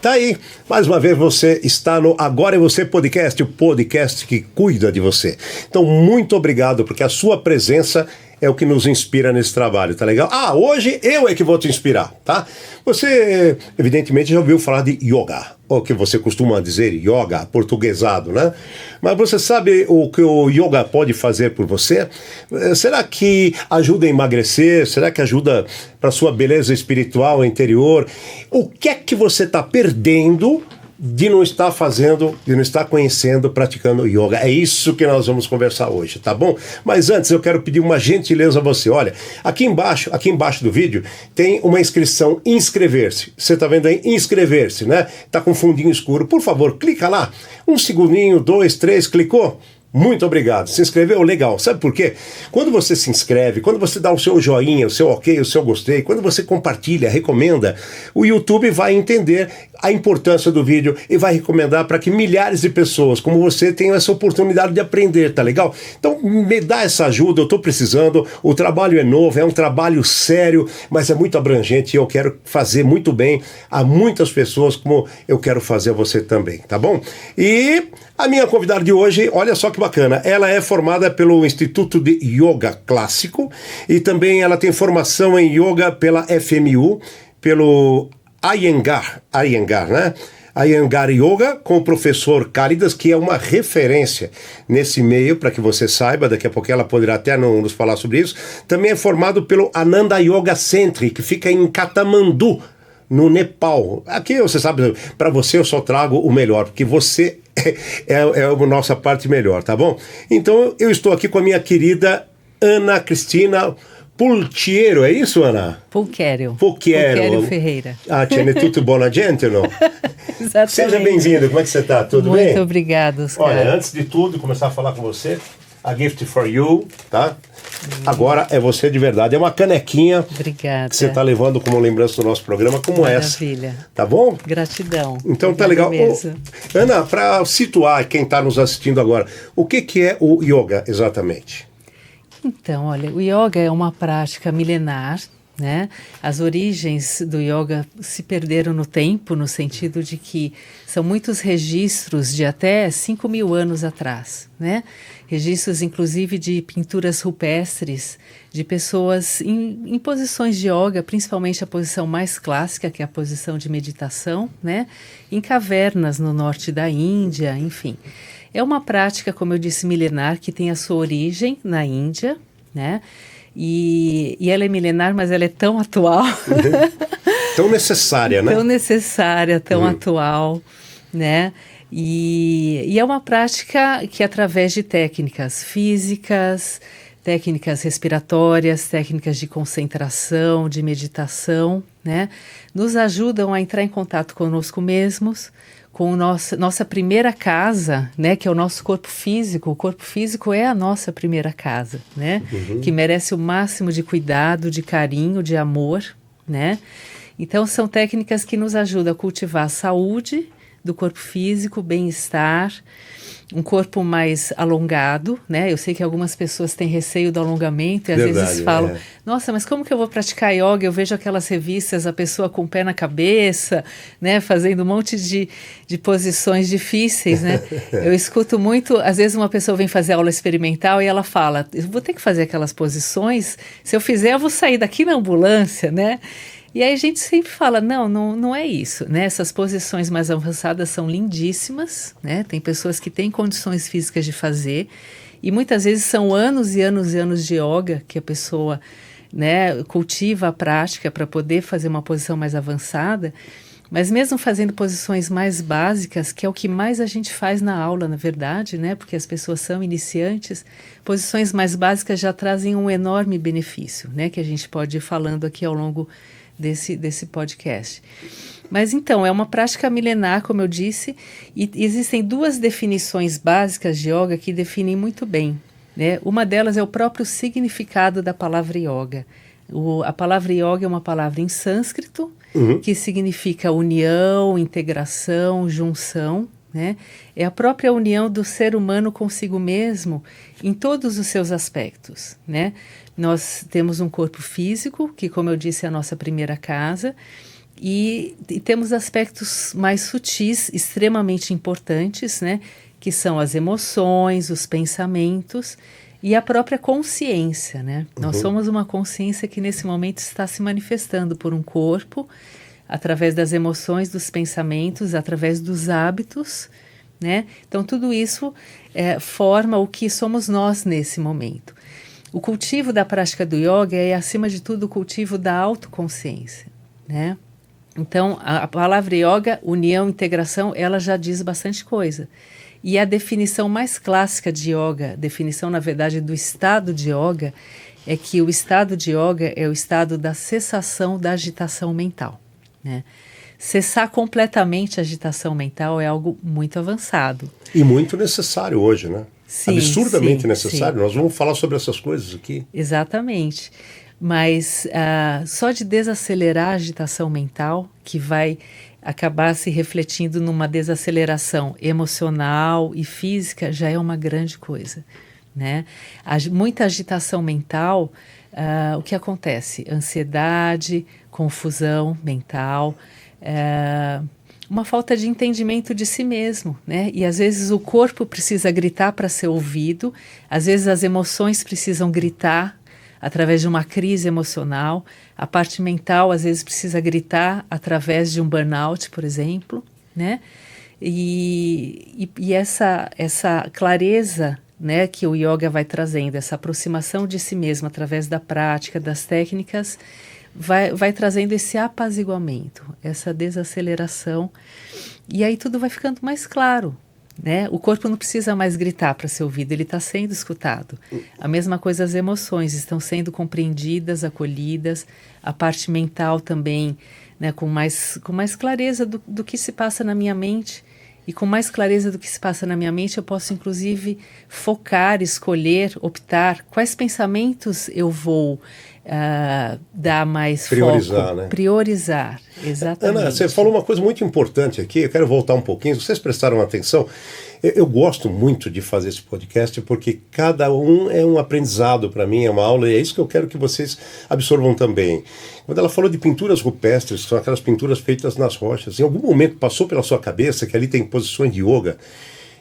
Tá aí, mais uma vez você está no Agora é Você Podcast, o podcast que cuida de você. Então, muito obrigado, porque a sua presença é o que nos inspira nesse trabalho, tá legal? Hoje eu é que vou te inspirar, tá? Você, evidentemente, já ouviu falar de yoga, ou que você costuma dizer yoga, portuguesado, né? Mas você sabe o que o yoga pode fazer por você? Será que ajuda a emagrecer? Será que ajuda para sua beleza espiritual interior? O que é que você está perdendo de não estar fazendo, de não estar conhecendo, praticando yoga? É isso que nós vamos conversar hoje, tá bom? Mas antes eu quero pedir uma gentileza a você. Olha, aqui embaixo do vídeo tem uma inscrição, inscrever-se. Você tá vendo aí? Inscrever-se, né? Tá com fundinho escuro. Por favor, clica lá. 1 segundinho, 2, 3, clicou? Muito obrigado. Se inscreveu? Legal. Sabe por quê? Quando você se inscreve, quando você dá o seu joinha, o seu ok, o seu gostei, quando você compartilha, recomenda, o YouTube vai entender a importância do vídeo e vai recomendar para que milhares de pessoas como você tenham essa oportunidade de aprender, tá legal? Então me dá essa ajuda, eu tô precisando, o trabalho é novo, é um trabalho sério, mas é muito abrangente e eu quero fazer muito bem a muitas pessoas como eu quero fazer a você também, tá bom? E a minha convidada de hoje, olha só que bacana, ela é formada pelo Instituto de Yoga Clássico e também ela tem formação em Yoga pela FMU, pelo Iyengar, né? Iyengar Yoga, com o professor Cálidas, que é uma referência nesse meio, para que você saiba, daqui a pouco ela poderá até nos falar sobre isso. Também é formado pelo Ananda Yoga Center, que fica em Katmandu, no Nepal. Aqui, você sabe, para você eu só trago o melhor, porque você é a nossa parte melhor, tá bom? Então, eu estou aqui com a minha querida Ana Cristina Pulciero, é isso, Ana? Pulquério Ferreira. Tiene tutto buona gente, não? Exatamente. Seja bem-vindo, como é que você está? Tudo bem? Muito obrigado, Oscar. Olha, antes de tudo, começar a falar com você, a gift for you, tá? Agora é você de verdade, é uma canequinha. Obrigada. Que você está levando como lembrança do nosso programa, como Maravilha. Essa. Tá bom? Gratidão. Então tá legal. Ana, para situar quem está nos assistindo agora, o que é o yoga exatamente? Então, olha, o yoga é uma prática milenar, né? As origens do yoga se perderam no tempo, no sentido de que são muitos registros de até 5.000 anos atrás, né? Registros, inclusive, de pinturas rupestres, de pessoas em posições de yoga, principalmente a posição mais clássica, que é a posição de meditação, né? Em cavernas no norte da Índia, enfim. É uma prática, como eu disse, milenar, que tem a sua origem na Índia, né? E ela é milenar, mas ela é tão atual. Tão necessária, né? Tão necessária, tão atual, né? E é uma prática que, através de técnicas físicas, técnicas respiratórias, técnicas de concentração, de meditação, né? Nos ajudam a entrar em contato conosco mesmos, com nossa primeira casa, né, que é o nosso corpo físico. O corpo físico é a nossa primeira casa, né, que merece o máximo de cuidado, de carinho, de amor, né. Então são técnicas que nos ajudam a cultivar a saúde do corpo físico, bem-estar, um corpo mais alongado, né? Eu sei que algumas pessoas têm receio do alongamento e às vezes falam, nossa, mas como que eu vou praticar yoga? Eu vejo aquelas revistas, a pessoa com o pé na cabeça, né? Fazendo um monte de posições difíceis, né? Eu escuto muito, às vezes uma pessoa vem fazer aula experimental e ela fala, eu vou ter que fazer aquelas posições, se eu fizer eu vou sair daqui na ambulância, né? E aí a gente sempre fala, não é isso, né? Essas posições mais avançadas são lindíssimas, né? Tem pessoas que têm condições físicas de fazer e muitas vezes são anos e anos e anos de yoga que a pessoa, né, cultiva a prática para poder fazer uma posição mais avançada, mas mesmo fazendo posições mais básicas, que é o que mais a gente faz na aula, na verdade, né? Porque as pessoas são iniciantes, posições mais básicas já trazem um enorme benefício, né? Que a gente pode ir falando aqui ao longo desse podcast. Mas então, é uma prática milenar, como eu disse, e existem duas definições básicas de yoga que definem muito bem né? Uma delas é o próprio significado da palavra yoga. A palavra yoga é uma palavra em sânscrito, que significa união, integração, junção, né? É a própria união do ser humano consigo mesmo em todos os seus aspectos, né? Nós temos um corpo físico, que, como eu disse, é a nossa primeira casa, e temos aspectos mais sutis, extremamente importantes, né? Que são as emoções, os pensamentos e a própria consciência, né? Nós somos uma consciência que nesse momento está se manifestando por um corpo, através das emoções, dos pensamentos, através dos hábitos, né? Então tudo isso forma o que somos nós nesse momento. O cultivo da prática do yoga é, acima de tudo, o cultivo da autoconsciência, né? Então, a palavra yoga, união, integração, ela já diz bastante coisa. E a definição mais clássica de yoga, definição, na verdade, do estado de yoga, é que o estado de yoga é o estado da cessação da agitação mental, né? Cessar completamente a agitação mental é algo muito avançado. E muito necessário hoje, né? Sim, absurdamente sim, necessário. sim. Nós vamos falar sobre essas coisas aqui. Exatamente. Mas só de desacelerar a agitação mental, que vai acabar se refletindo numa desaceleração emocional e física, já é uma grande coisa, né? Muita agitação mental, o que acontece? Ansiedade, confusão mental, uma falta de entendimento de si mesmo, né? E às vezes o corpo precisa gritar para ser ouvido, às vezes as emoções precisam gritar através de uma crise emocional, a parte mental às vezes precisa gritar através de um burnout, por exemplo, né? E essa clareza, né, que o yoga vai trazendo, essa aproximação de si mesmo através da prática, das técnicas, vai trazendo esse apaziguamento, essa desaceleração, e aí tudo vai ficando mais claro, né? O corpo não precisa mais gritar para ser ouvido, ele está sendo escutado. A mesma coisa, as emoções estão sendo compreendidas, acolhidas, a parte mental também, né, com mais clareza do que se passa na minha mente. E com mais clareza do que se passa na minha mente, eu posso, inclusive, focar, escolher, optar quais pensamentos eu vou dar mais priorizar, foco. Né? Priorizar, exatamente. Ana, você falou uma coisa muito importante aqui, eu quero voltar um pouquinho, se vocês prestaram atenção, eu gosto muito de fazer esse podcast porque cada um é um aprendizado para mim, é uma aula, e é isso que eu quero que vocês absorvam também. Quando ela falou de pinturas rupestres, que são aquelas pinturas feitas nas rochas, em algum momento passou pela sua cabeça que ali tem posições de yoga?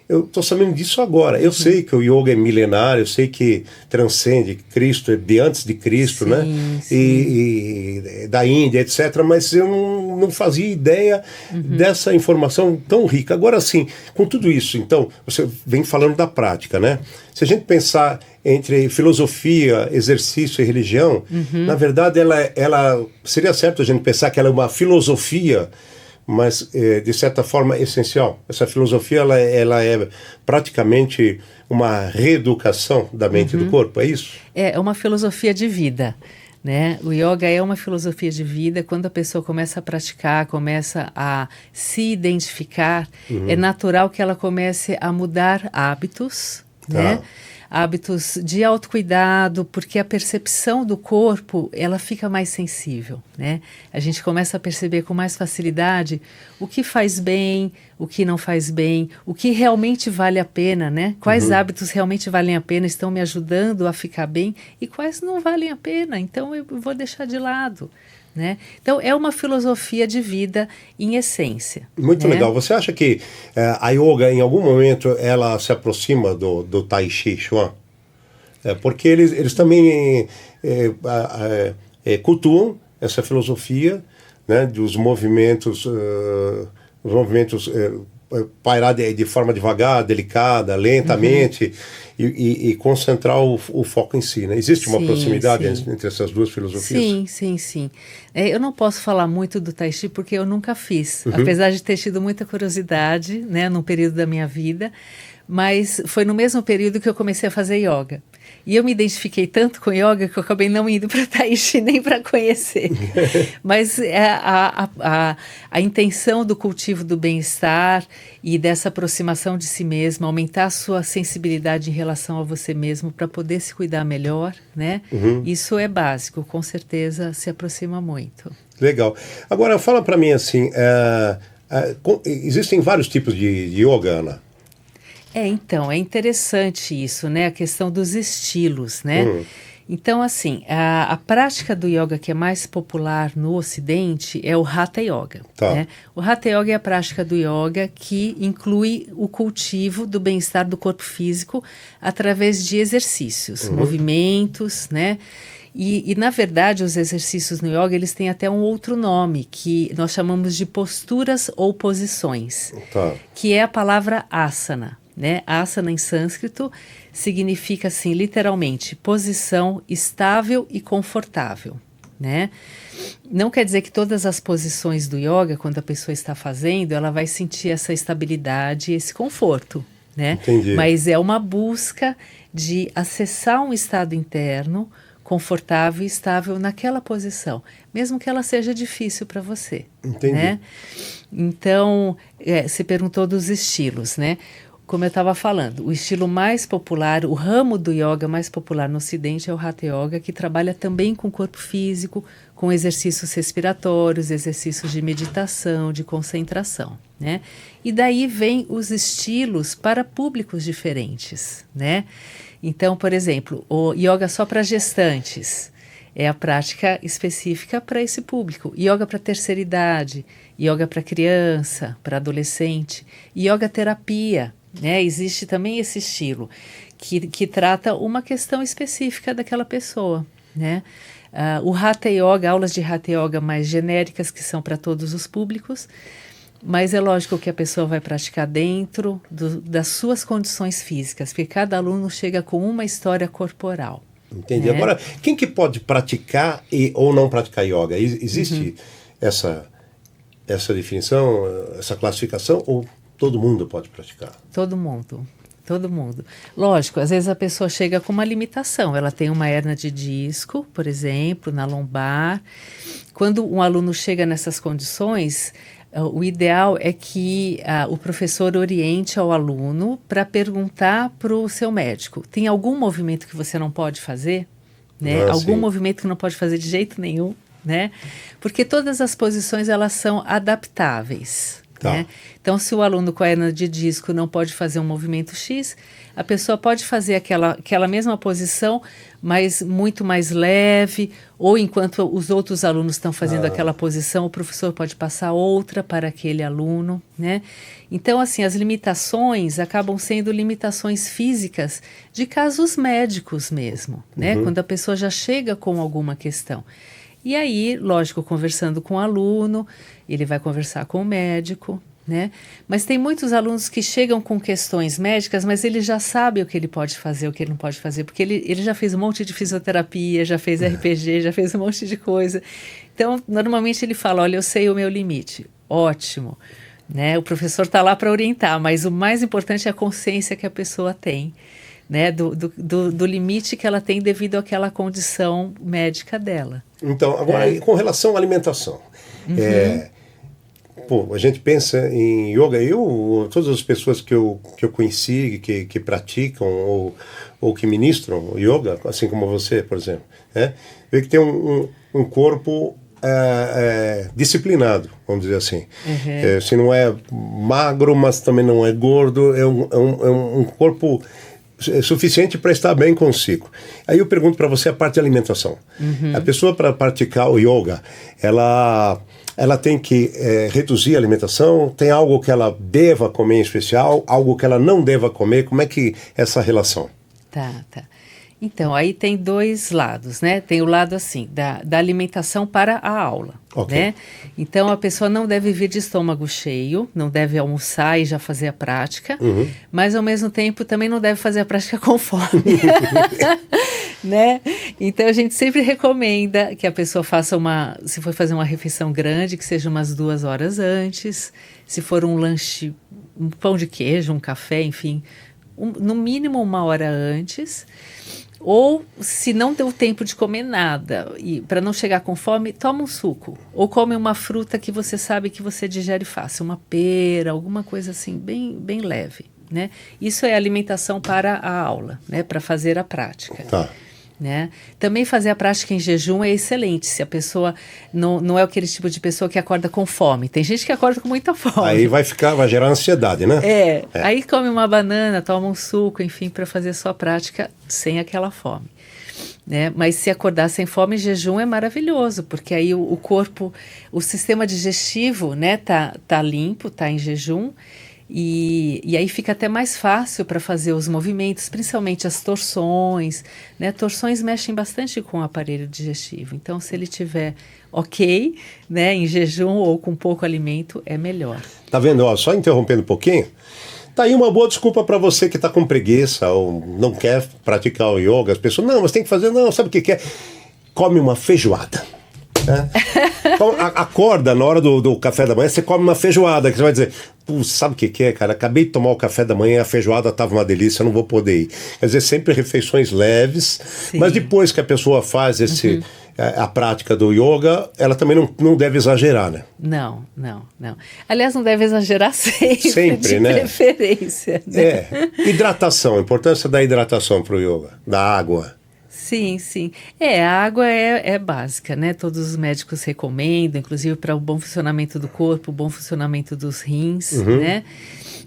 Eu estou sabendo disso agora. Eu sei que o yoga é milenário, eu sei que transcende Cristo, é de antes de Cristo, sim, né? Sim. E da Índia, etc. Mas eu não fazia ideia dessa informação tão rica. Agora sim, com tudo isso, então, você vem falando da prática, né? Se a gente pensar entre filosofia, exercício e religião, na verdade ela seria certo a gente pensar que ela é uma filosofia, mas de certa forma essencial. Essa filosofia ela é praticamente uma reeducação da mente e do corpo, é isso? É uma filosofia de vida, né? O yoga é uma filosofia de vida. Quando a pessoa começa a praticar, começa a se identificar, é natural que ela comece a mudar hábitos, né? Hábitos de autocuidado, porque a percepção do corpo, ela fica mais sensível, né? A gente começa a perceber com mais facilidade o que faz bem, o que não faz bem, o que realmente vale a pena, né? Quais hábitos realmente valem a pena, estão me ajudando a ficar bem, e quais não valem a pena, então eu vou deixar de lado, né? Então é uma filosofia de vida em essência. Muito legal. Você acha que a yoga em algum momento ela se aproxima do Tai Chi Chuan? Porque eles também cultuam essa filosofia, né, dos movimentos pairar de forma devagar, delicada, lentamente, e concentrar o foco em si, né? Existe uma proximidade entre essas duas filosofias? Sim. Eu não posso falar muito do Tai Chi porque eu nunca fiz, apesar de ter tido muita curiosidade, né, num período da minha vida, mas foi no mesmo período que eu comecei a fazer yoga. E eu me identifiquei tanto com yoga que eu acabei não indo para Tahiti nem para conhecer. Mas a intenção do cultivo do bem-estar e dessa aproximação de si mesmo, aumentar a sua sensibilidade em relação a você mesmo para poder se cuidar melhor, né? Isso é básico, com certeza se aproxima muito. Legal. Agora, fala para mim assim, existem vários tipos de yoga, Ana? Então, é interessante isso, né? A questão dos estilos, né? Então, assim, a prática do yoga que é mais popular no Ocidente é o Hatha Yoga. Tá. Né? O Hatha Yoga é a prática do yoga que inclui o cultivo do bem-estar do corpo físico através de exercícios, movimentos, né? E, na verdade, os exercícios no yoga, eles têm até um outro nome, que nós chamamos de posturas ou posições, Tá. que é a palavra asana. Né? Asana em sânscrito significa assim, literalmente, posição estável e confortável, né? Não quer dizer que todas as posições do yoga, quando a pessoa está fazendo, ela vai sentir essa estabilidade e esse conforto, né? Entendi. Mas é uma busca de acessar um estado interno confortável e estável naquela posição, mesmo que ela seja difícil para você. Entendi. Né? Então, você perguntou dos estilos, né? Como eu estava falando, o estilo mais popular, o ramo do yoga mais popular no Ocidente é o Hatha Yoga, que trabalha também com o corpo físico, com exercícios respiratórios, exercícios de meditação, de concentração, né? E daí vem os estilos para públicos diferentes, né? Então, por exemplo, o yoga só para gestantes é a prática específica para esse público. Yoga para terceira idade, yoga para criança, para adolescente, yoga terapia. Né? Existe também esse estilo que trata uma questão específica daquela pessoa, né? O Hatha Yoga, aulas de Hatha Yoga mais genéricas que são para todos os públicos, mas é lógico que a pessoa vai praticar dentro das suas condições físicas, porque cada aluno chega com uma história corporal. Entendi. Né? Agora, quem que pode praticar ou não praticar yoga? Existe essa definição, essa classificação, ou todo mundo pode praticar? Todo mundo. Lógico, às vezes a pessoa chega com uma limitação. Ela tem uma hérnia de disco, por exemplo, na lombar. Quando um aluno chega nessas condições, o ideal é que o professor oriente ao aluno para perguntar para o seu médico: tem algum movimento que você não pode fazer? Né? Algum movimento que não pode fazer de jeito nenhum? Né? Porque todas as posições elas são adaptáveis. Tá. Né? Então, se o aluno com a hérnia de disco não pode fazer um movimento X, a pessoa pode fazer aquela mesma posição, mas muito mais leve, ou enquanto os outros alunos estão fazendo aquela posição, o professor pode passar outra para aquele aluno, né? Então, assim, as limitações acabam sendo limitações físicas de casos médicos mesmo, né? Quando a pessoa já chega com alguma questão. E aí, lógico, conversando com o aluno, ele vai conversar com o médico, né? Mas tem muitos alunos que chegam com questões médicas, mas ele já sabe o que ele pode fazer, o que ele não pode fazer, porque ele já fez um monte de fisioterapia, já fez RPG, já fez um monte de coisa. Então, normalmente ele fala: olha, eu sei o meu limite. Ótimo. Né? O professor está lá para orientar, mas o mais importante é a consciência que a pessoa tem. Né, do limite que ela tem devido àquela condição médica dela. Então, agora, com relação à alimentação, a gente pensa em yoga, todas as pessoas que eu conheci, que praticam ou que ministram yoga, assim como você, por exemplo, vê que tem um corpo disciplinado, vamos dizer assim. Se não é magro, mas também não é gordo, é um corpo suficiente para estar bem consigo. Aí eu pergunto para você a parte de alimentação. A pessoa, para praticar o yoga, ela tem que reduzir a alimentação? Tem algo que ela deva comer em especial? Algo que ela não deva comer? Como é que é essa relação? Tá. Então, aí tem dois lados, né? Tem o lado, assim, da alimentação para a aula, né? Então, a pessoa não deve vir de estômago cheio, não deve almoçar e já fazer a prática, mas, ao mesmo tempo, também não deve fazer a prática com fome, né? Então, a gente sempre recomenda que a pessoa faça se for fazer uma refeição grande, que seja umas 2 horas antes. Se for um lanche, um pão de queijo, um café, enfim, no mínimo 1 hora antes. Ou, se não deu tempo de comer nada, e para não chegar com fome, toma um suco. Ou come uma fruta que você sabe que você digere fácil, uma pera, alguma coisa assim, bem, bem leve, né? Isso é alimentação para a aula, né? Para fazer a prática. Tá. Né? Também fazer a prática em jejum é excelente, se a pessoa não é aquele tipo de pessoa que acorda com fome. Tem gente que acorda com muita fome. Aí vai gerar ansiedade, né? Aí come uma banana, toma um suco, enfim, para fazer a sua prática sem aquela fome. Né? Mas se acordar sem fome, jejum é maravilhoso, porque aí o corpo, o sistema digestivo, né, tá limpo, tá em jejum. E aí fica até mais fácil para fazer os movimentos, principalmente as torções, né? Torções mexem bastante com o aparelho digestivo. Então, se ele tiver ok, né, em jejum ou com pouco alimento, é melhor. Tá vendo? Ó, só interrompendo um pouquinho. Tá aí uma boa desculpa para você que está com preguiça ou não quer praticar o yoga. As pessoas, não, mas tem que fazer, não, sabe o que é? Come uma feijoada. Né? Acorda na hora do café da manhã, você come uma feijoada, que você vai dizer, sabe o que é, cara? Acabei de tomar o café da manhã, a feijoada estava uma delícia, eu não vou poder ir. Quer dizer, sempre refeições leves, sim, mas depois que a pessoa faz a prática do yoga, ela também não deve exagerar, né? Não. Aliás, não deve exagerar sempre de né? preferência. Né? Hidratação, a importância da hidratação para o yoga, da água. Sim. A água é básica, né? Todos os médicos recomendam, inclusive para o bom funcionamento do corpo, o bom funcionamento dos rins, né?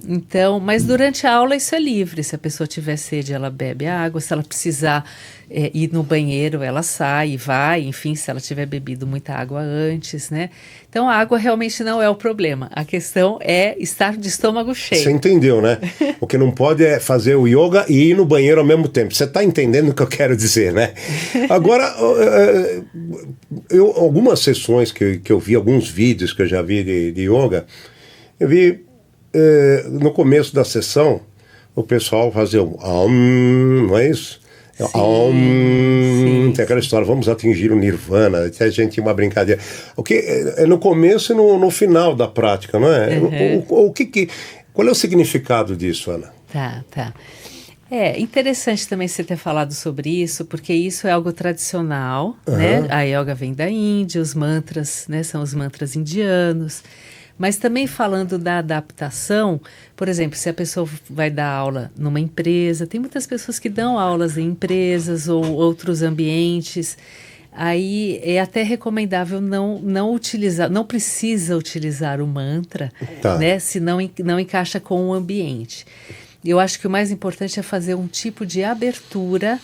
Então, mas durante a aula isso é livre. Se a pessoa tiver sede, ela bebe a água. Se ela precisar ir no banheiro, ela sai e vai. Enfim, se ela tiver bebido muita água antes, né? Então, a água realmente não é o problema. A questão é estar de estômago cheio. Você entendeu, né? O que não pode é fazer o yoga e ir no banheiro ao mesmo tempo. Você está entendendo o que eu quero dizer, né? Agora, algumas sessões que eu vi, alguns vídeos que eu já vi de yoga, eu vi no começo da sessão o pessoal fazia não é isso? Sim. Tem aquela história, vamos atingir o nirvana, até a gente tinha uma brincadeira. O que é no começo e no final da prática, não é? Qual é o significado disso, Ana? Tá. É interessante também você ter falado sobre isso, porque isso é algo tradicional, né? A yoga vem da Índia, os mantras, né, são os mantras indianos. Mas também falando da adaptação, por exemplo, se a pessoa vai dar aula numa empresa, tem muitas pessoas que dão aulas em empresas ou outros ambientes, aí é até recomendável não utilizar, não precisa utilizar o mantra, né, se não encaixa com o ambiente. Eu acho que o mais importante é fazer um tipo de abertura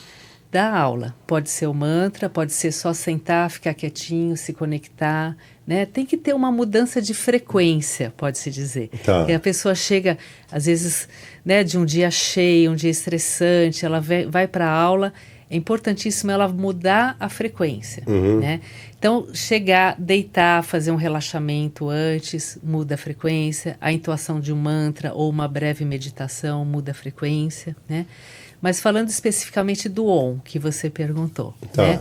da aula. Pode ser o mantra, pode ser só sentar, ficar quietinho, se conectar, né? Tem que ter uma mudança de frequência, pode-se dizer. E a pessoa chega, às vezes, né, de um dia cheio, um dia estressante, ela vai para a aula, é importantíssimo ela mudar a frequência, né? Então, chegar, deitar, fazer um relaxamento antes, muda a frequência, a entoação de um mantra ou uma breve meditação muda a frequência, né? Mas falando especificamente do Om, que você perguntou, né?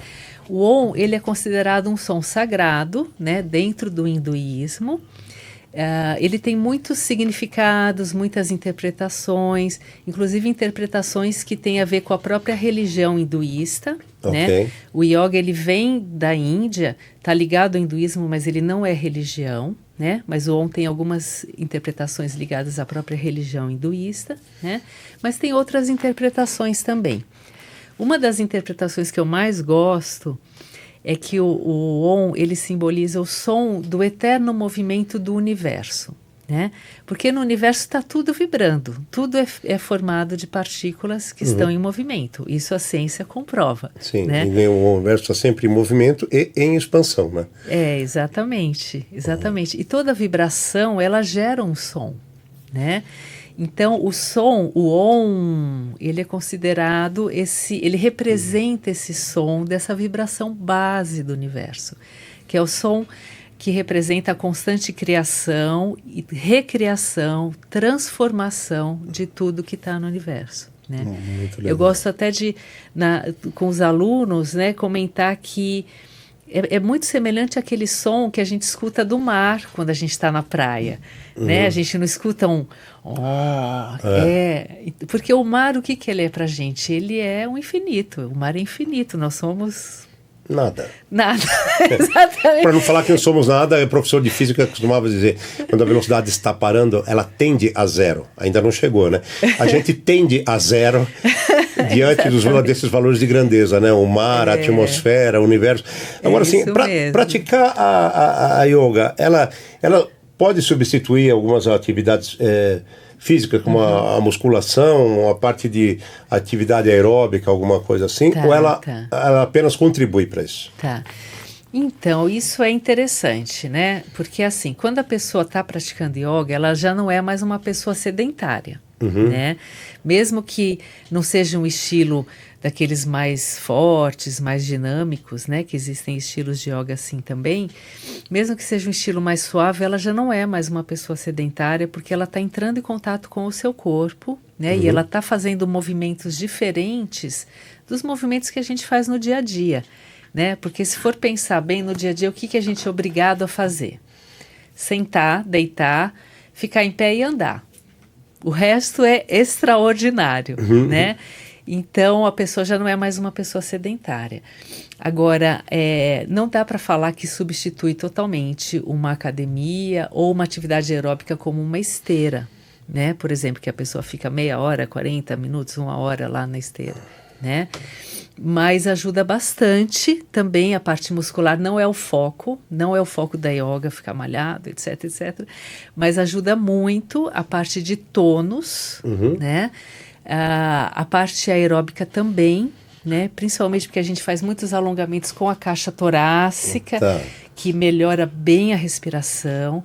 O Om, ele é considerado um som sagrado, né, dentro do hinduísmo. Ele tem muitos significados, muitas interpretações, inclusive interpretações que têm a ver com a própria religião hinduísta, né? O yoga, ele vem da Índia, está ligado ao hinduísmo, mas ele não é religião, né? Mas o Om tem algumas interpretações ligadas à própria religião hinduísta, né? Mas tem outras interpretações também. Uma das interpretações que eu mais gosto é que o Om, ele simboliza o som do eterno movimento do universo, né? Porque no universo está tudo vibrando, tudo é formado de partículas que estão em movimento. Isso a ciência comprova. Sim, né? E o universo está sempre em movimento e em expansão, né? Exatamente. E toda vibração, ela gera um som, né? Então, o som, o Om, ele é considerado ele representa esse som dessa vibração base do universo, que é o som que representa a constante criação, recriação, transformação de tudo que está no universo, né? Eu gosto até de, com os alunos, né, comentar que é muito semelhante àquele som que a gente escuta do mar quando a gente está na praia, né? A gente não escuta um... porque o mar, o que ele é pra gente? Ele é um infinito, o mar é infinito, nós somos... Nada. Exatamente. Para não falar que não somos nada, o professor de física costumava dizer, quando a velocidade está parando, ela tende a zero. Ainda não chegou, né? A gente tende a zero diante desses valores de grandeza, né? O mar, a atmosfera, o universo. Agora, assim, para praticar a yoga, ela pode substituir algumas atividades física, como a musculação, a parte de atividade aeróbica, alguma coisa assim, ou ela apenas contribui para isso? Tá. Então, isso é interessante, né? Porque assim, quando a pessoa está praticando yoga, ela já não é mais uma pessoa sedentária, né? Mesmo que não seja um estilo daqueles mais fortes, mais dinâmicos, né? Que existem estilos de yoga assim também. Mesmo que seja um estilo mais suave, ela já não é mais uma pessoa sedentária, porque ela está entrando em contato com o seu corpo, né? E ela está fazendo movimentos diferentes dos movimentos que a gente faz no dia a dia, né? Porque se for pensar bem no dia a dia, o que a gente é obrigado a fazer? Sentar, deitar, ficar em pé e andar. O resto é extraordinário, né? Então, a pessoa já não é mais uma pessoa sedentária. Agora, não dá para falar que substitui totalmente uma academia ou uma atividade aeróbica como uma esteira, né? Por exemplo, que a pessoa fica meia hora, 40 minutos, 1 hora lá na esteira, né? Mas ajuda bastante também a parte muscular, não é o foco da yoga, ficar malhado, etc, etc. Mas ajuda muito a parte de tônus, né? A parte aeróbica também, né? Principalmente porque a gente faz muitos alongamentos com a caixa torácica, que melhora bem a respiração.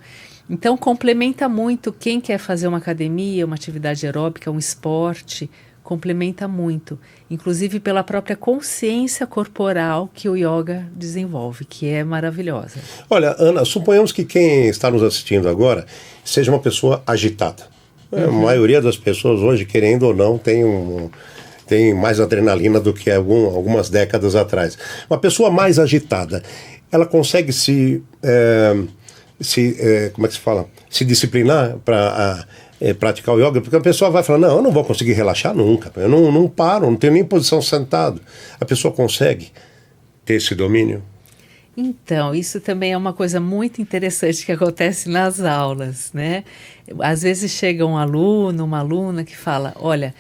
Então, complementa muito. Quem quer fazer uma academia, uma atividade aeróbica, um esporte, complementa muito. Inclusive pela própria consciência corporal que o yoga desenvolve, que é maravilhosa. Olha, Ana, suponhamos que quem está nos assistindo agora seja uma pessoa agitada. A maioria das pessoas hoje, querendo ou não, tem mais adrenalina do que algumas décadas atrás. Uma pessoa mais agitada, ela consegue como é que se fala? Se disciplinar para praticar o yoga? Porque a pessoa vai falar, não, eu não vou conseguir relaxar nunca, eu não paro, não tenho nem posição sentado. A pessoa consegue ter esse domínio? Então, isso também é uma coisa muito interessante que acontece nas aulas, né? Às vezes chega um aluno, uma aluna que fala, olha,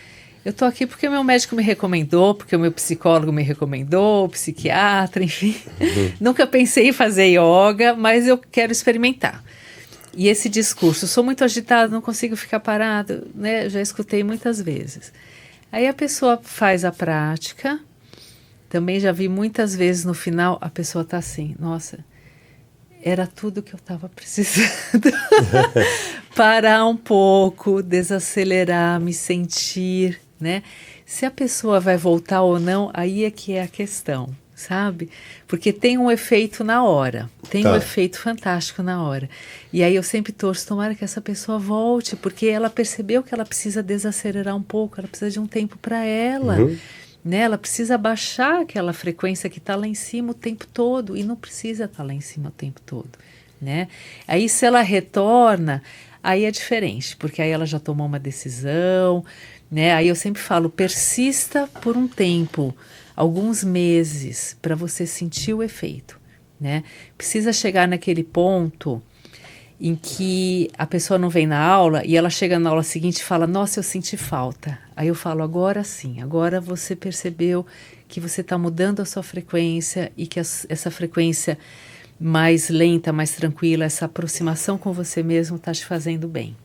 eu estou aqui porque o meu médico me recomendou, porque o meu psicólogo me recomendou, o psiquiatra, enfim. Nunca pensei em fazer yoga, mas eu quero experimentar. E esse discurso, sou muito agitado, não consigo ficar parado, né? Já escutei muitas vezes. Aí a pessoa faz a prática. Também já vi muitas vezes no final a pessoa tá assim, nossa, era tudo que eu estava precisando. Parar um pouco, desacelerar, me sentir, né? Se a pessoa vai voltar ou não, aí é que é a questão, sabe? Porque tem um efeito na hora, tem um efeito fantástico na hora. E aí eu sempre torço, tomara que essa pessoa volte, porque ela percebeu que ela precisa desacelerar um pouco, ela precisa de um tempo para ela. Né? Ela precisa baixar aquela frequência que está lá em cima o tempo todo e não precisa estar lá em cima o tempo todo, né? Aí se ela retorna, aí é diferente, porque aí ela já tomou uma decisão, né? Aí eu sempre falo, persista por um tempo, alguns meses, para você sentir o efeito, né? Precisa chegar naquele ponto em que a pessoa não vem na aula e ela chega na aula seguinte e fala, nossa, eu senti falta. Aí eu falo, agora sim, agora você percebeu que você está mudando a sua frequência e que essa frequência mais lenta, mais tranquila, essa aproximação com você mesmo está te fazendo bem.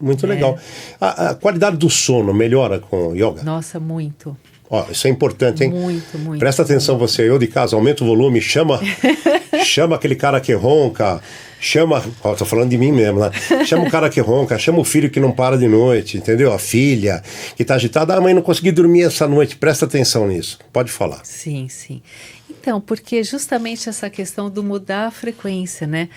Muito legal. A qualidade do sono melhora com o yoga? Nossa, muito. Ó, isso é importante, hein? Muito, muito. Presta atenção, você, eu de casa, aumenta o volume, chama aquele cara que ronca, tô falando de mim mesmo, né? Chama o cara que ronca, chama o filho que não para de noite, entendeu? A filha que tá agitada, a mãe não consegui dormir essa noite, presta atenção nisso, pode falar. Sim, sim. Então, porque justamente essa questão do mudar a frequência, né?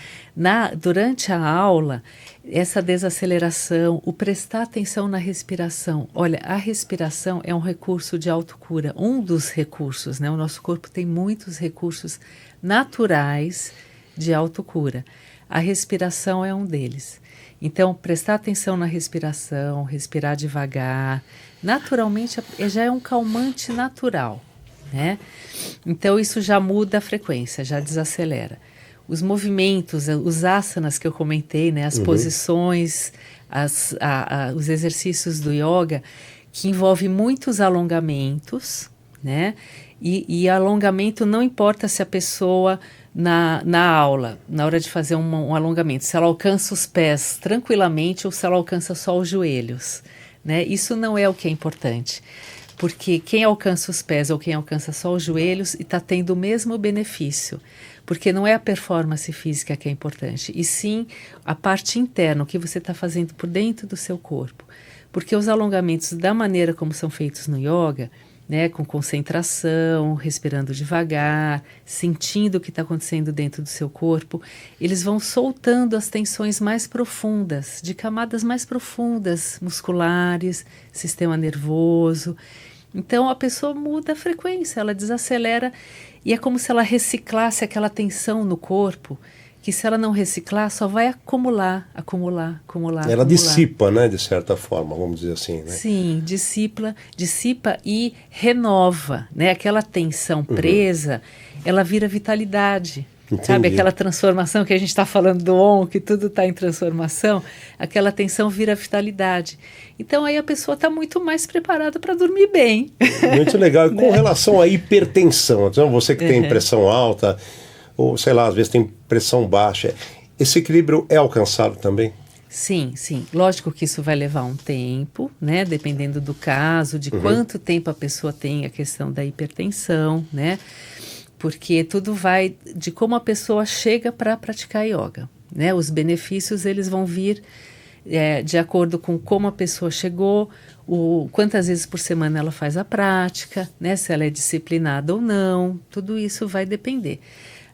Durante a aula, essa desaceleração, o prestar atenção na respiração. Olha, a respiração é um recurso de autocura, um dos recursos, né? O nosso corpo tem muitos recursos naturais de autocura. A respiração é um deles. Então, prestar atenção na respiração, respirar devagar, naturalmente já é um calmante natural, né? Então, isso já muda a frequência, já desacelera. Os movimentos, os asanas que eu comentei, né, as posições, os exercícios do yoga, que envolvem muitos alongamentos, né? E alongamento não importa se a pessoa, na aula, na hora de fazer um alongamento, se ela alcança os pés tranquilamente ou se ela alcança só os joelhos, né? Isso não é o que é importante. Porque quem alcança os pés ou quem alcança só os joelhos está tendo o mesmo benefício. Porque não é a performance física que é importante, e sim a parte interna, o que você está fazendo por dentro do seu corpo. Porque os alongamentos, da maneira como são feitos no yoga, né, com concentração, respirando devagar, sentindo o que está acontecendo dentro do seu corpo, eles vão soltando as tensões mais profundas, de camadas mais profundas, musculares, sistema nervoso. Então a pessoa muda a frequência, ela desacelera, e é como se ela reciclasse aquela tensão no corpo, que se ela não reciclar, só vai acumular. Ela dissipa, né, de certa forma, vamos dizer assim, né? Sim, dissipa e renova, né? Aquela tensão presa, ela vira vitalidade. Entendi. Sabe, aquela transformação que a gente está falando do ON, que tudo está em transformação, aquela tensão vira vitalidade. Então aí a pessoa está muito mais preparada para dormir bem. Muito legal. E com relação à hipertensão, então você que tem pressão alta, ou sei lá, às vezes tem pressão baixa, esse equilíbrio é alcançado também? Sim. Lógico que isso vai levar um tempo, né? Dependendo do caso, de quanto tempo a pessoa tem a questão da hipertensão, né? Porque tudo vai de como a pessoa chega para praticar yoga, né? Os benefícios, eles vão vir de acordo com como a pessoa chegou, quantas vezes por semana ela faz a prática, né? Se ela é disciplinada ou não, tudo isso vai depender.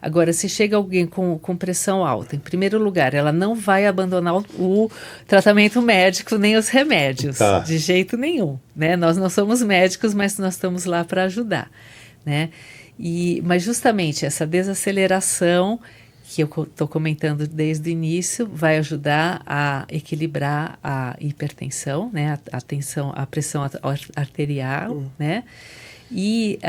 Agora, se chega alguém com pressão alta, em primeiro lugar, ela não vai abandonar o tratamento médico nem os remédios, de jeito nenhum, né? Nós não somos médicos, mas nós estamos lá para ajudar, né? Mas justamente essa desaceleração que eu estou comentando desde o início vai ajudar a equilibrar a hipertensão, né? A pressão arterial, né? E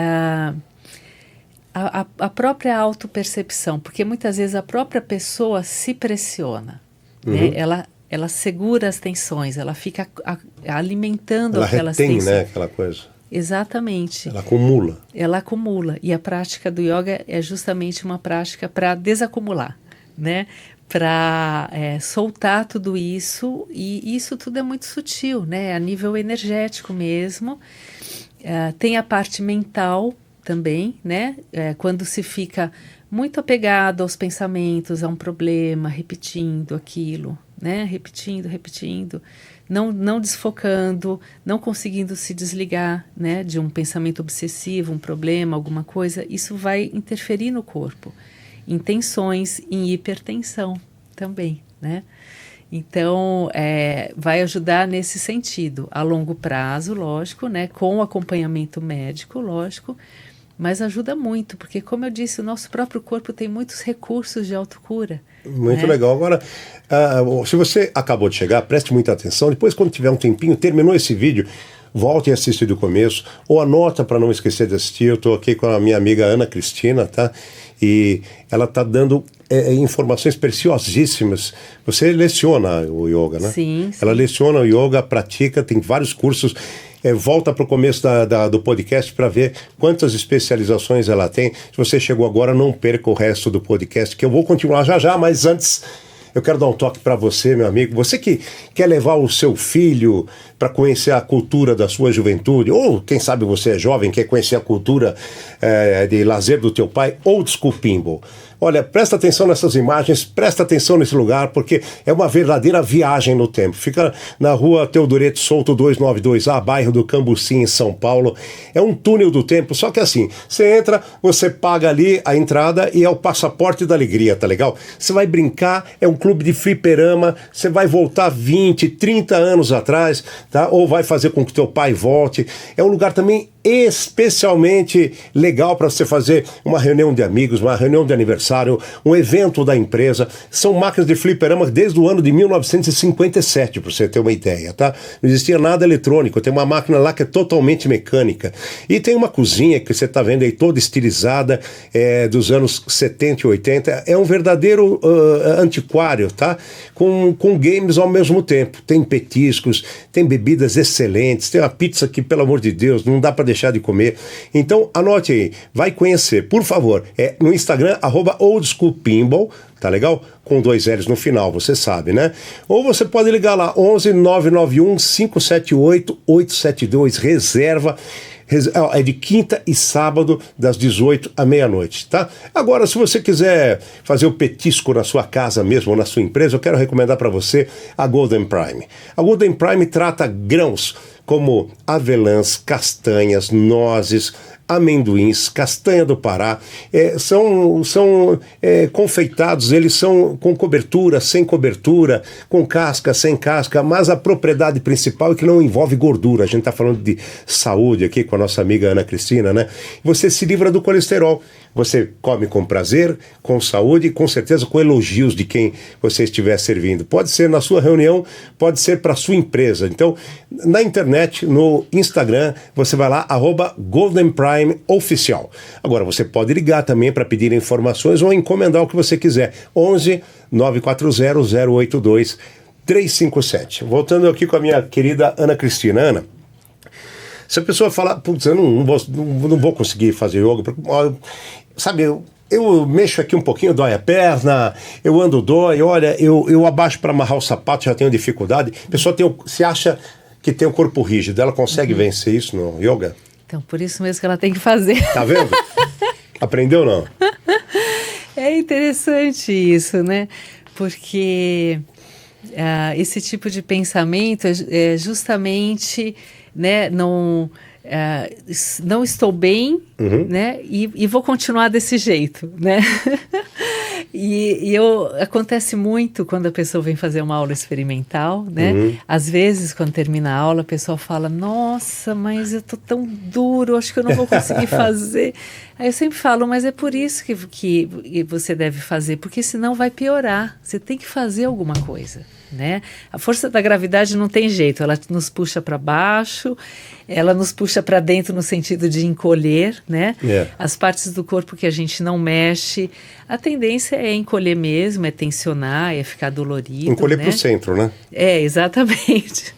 a própria autopercepção, porque muitas vezes a própria pessoa se pressiona, né? Ela segura as tensões, ela fica alimentando aquelas tensões. Ela retém, né, aquela coisa. Exatamente. Ela acumula. E a prática do yoga é justamente uma prática para desacumular, né? Para soltar tudo isso, e isso tudo é muito sutil, né? A nível energético mesmo. Tem a parte mental também, né? Quando se fica muito apegado aos pensamentos, a um problema, repetindo aquilo, né? Repetindo, não desfocando, não conseguindo se desligar, né? De um pensamento obsessivo, um problema, alguma coisa, isso vai interferir no corpo, em tensões, em hipertensão também, né? Então, vai ajudar nesse sentido, a longo prazo, lógico, né? Com acompanhamento médico, lógico, mas ajuda muito, porque, como eu disse, o nosso próprio corpo tem muitos recursos de autocura. Muito legal. Agora, se você acabou de chegar, preste muita atenção. Depois, quando tiver um tempinho, terminou esse vídeo, volte e assiste do começo, ou anota para não esquecer de assistir. Eu estou aqui com a minha amiga Ana Cristina, tá? E ela está dando informações preciosíssimas. Você leciona o yoga, né? Sim. Ela leciona o yoga, pratica, tem vários cursos. Volta para o começo do podcast para ver quantas especializações ela tem. Se você chegou agora, não perca o resto do podcast, que eu vou continuar já, mas antes eu quero dar um toque para você, meu amigo. Você que quer levar o seu filho para conhecer a cultura da sua juventude, ou quem sabe você é jovem, quer conhecer a cultura de lazer do teu pai, Old School Pinball. Olha, presta atenção nessas imagens, presta atenção nesse lugar, porque é uma verdadeira viagem no tempo. Fica na rua Teodoreto Souto 292A, bairro do Cambuci, em São Paulo. É um túnel do tempo, só que assim, você entra, você paga ali a entrada e é o passaporte da alegria, tá legal? Você vai brincar, é um clube de fliperama, você vai voltar 20, 30 anos atrás, tá? Ou vai fazer com que teu pai volte. É um lugar também especialmente legal para você fazer uma reunião de amigos, uma reunião de aniversário, um evento da empresa. São máquinas de fliperama desde o ano de 1957, para você ter uma ideia, tá? Não existia nada eletrônico, tem uma máquina lá que é totalmente mecânica. E tem uma cozinha que você está vendo aí toda estilizada, dos anos 70 e 80. É um verdadeiro antiquário, tá? Com games ao mesmo tempo. Tem petiscos, tem bebidas excelentes, tem uma pizza que, pelo amor de Deus, não dá para deixar de comer. Então anote aí, vai conhecer, por favor, no Instagram, @oldschoolpinball, tá legal? Com 2 L's no final, você sabe, né? Ou você pode ligar lá, 11 991 578 872, reserva. É de quinta e sábado, das 18 à meia-noite, tá? Agora, se você quiser fazer o petisco na sua casa mesmo, ou na sua empresa, eu quero recomendar para você a Golden Prime. A Golden Prime trata grãos como avelãs, castanhas, nozes, amendoins, castanha do Pará, são confeitados, eles são com cobertura, sem cobertura, com casca, sem casca, mas a propriedade principal é que não envolve gordura. A gente está falando de saúde aqui com a nossa amiga Ana Cristina, né? Você se livra do colesterol. Você come com prazer, com saúde e com certeza com elogios de quem você estiver servindo. Pode ser na sua reunião, pode ser para a sua empresa. Então, na internet, no Instagram, você vai lá, @Golden Prime Oficial. Agora, você pode ligar também para pedir informações ou encomendar o que você quiser. 11 940 082 357. Voltando aqui com a minha querida Ana Cristina. Ana, se a pessoa falar, putz, eu não vou conseguir fazer yoga, porque, sabe, eu mexo aqui um pouquinho, dói a perna, eu ando dói, olha, eu abaixo para amarrar o sapato, já tenho dificuldade. A pessoa se acha que tem o corpo rígido, ela consegue vencer isso no yoga? Então, por isso mesmo que ela tem que fazer. Tá vendo? Aprendeu ou não? É interessante isso, né? Porque esse tipo de pensamento é justamente, né, não estou bem, né, e vou continuar desse jeito, né? Acontece muito quando a pessoa vem fazer uma aula experimental, né? Às vezes, quando termina a aula, a pessoa fala, nossa, mas eu tô tão duro, acho que eu não vou conseguir fazer. Aí eu sempre falo, mas é por isso que você deve fazer, porque senão vai piorar. Você tem que fazer alguma coisa, né? A força da gravidade não tem jeito, ela nos puxa para baixo, ela nos puxa para dentro no sentido de encolher, né? As partes do corpo que a gente não mexe, a tendência é encolher mesmo, é tensionar, é ficar dolorido. Encolher, né? Para o centro, né? Exatamente.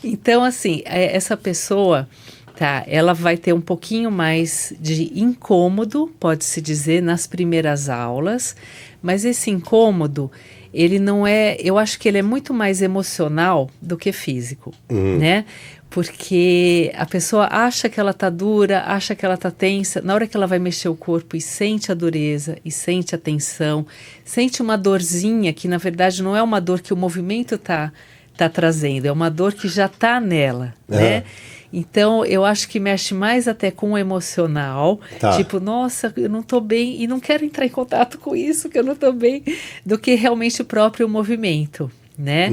Então, assim, essa pessoa, tá, ela vai ter um pouquinho mais de incômodo, pode-se dizer, nas primeiras aulas, mas esse incômodo, ele não é, eu acho que ele é muito mais emocional do que físico, né? Porque a pessoa acha que ela tá dura, acha que ela tá tensa, na hora que ela vai mexer o corpo e sente a dureza, e sente a tensão, sente uma dorzinha que na verdade não é uma dor que o movimento tá trazendo, é uma dor que já tá nela, né? Então, eu acho que mexe mais até com o emocional, tipo, nossa, eu não tô bem e não quero entrar em contato com isso, que eu não tô bem, do que realmente o próprio movimento, né?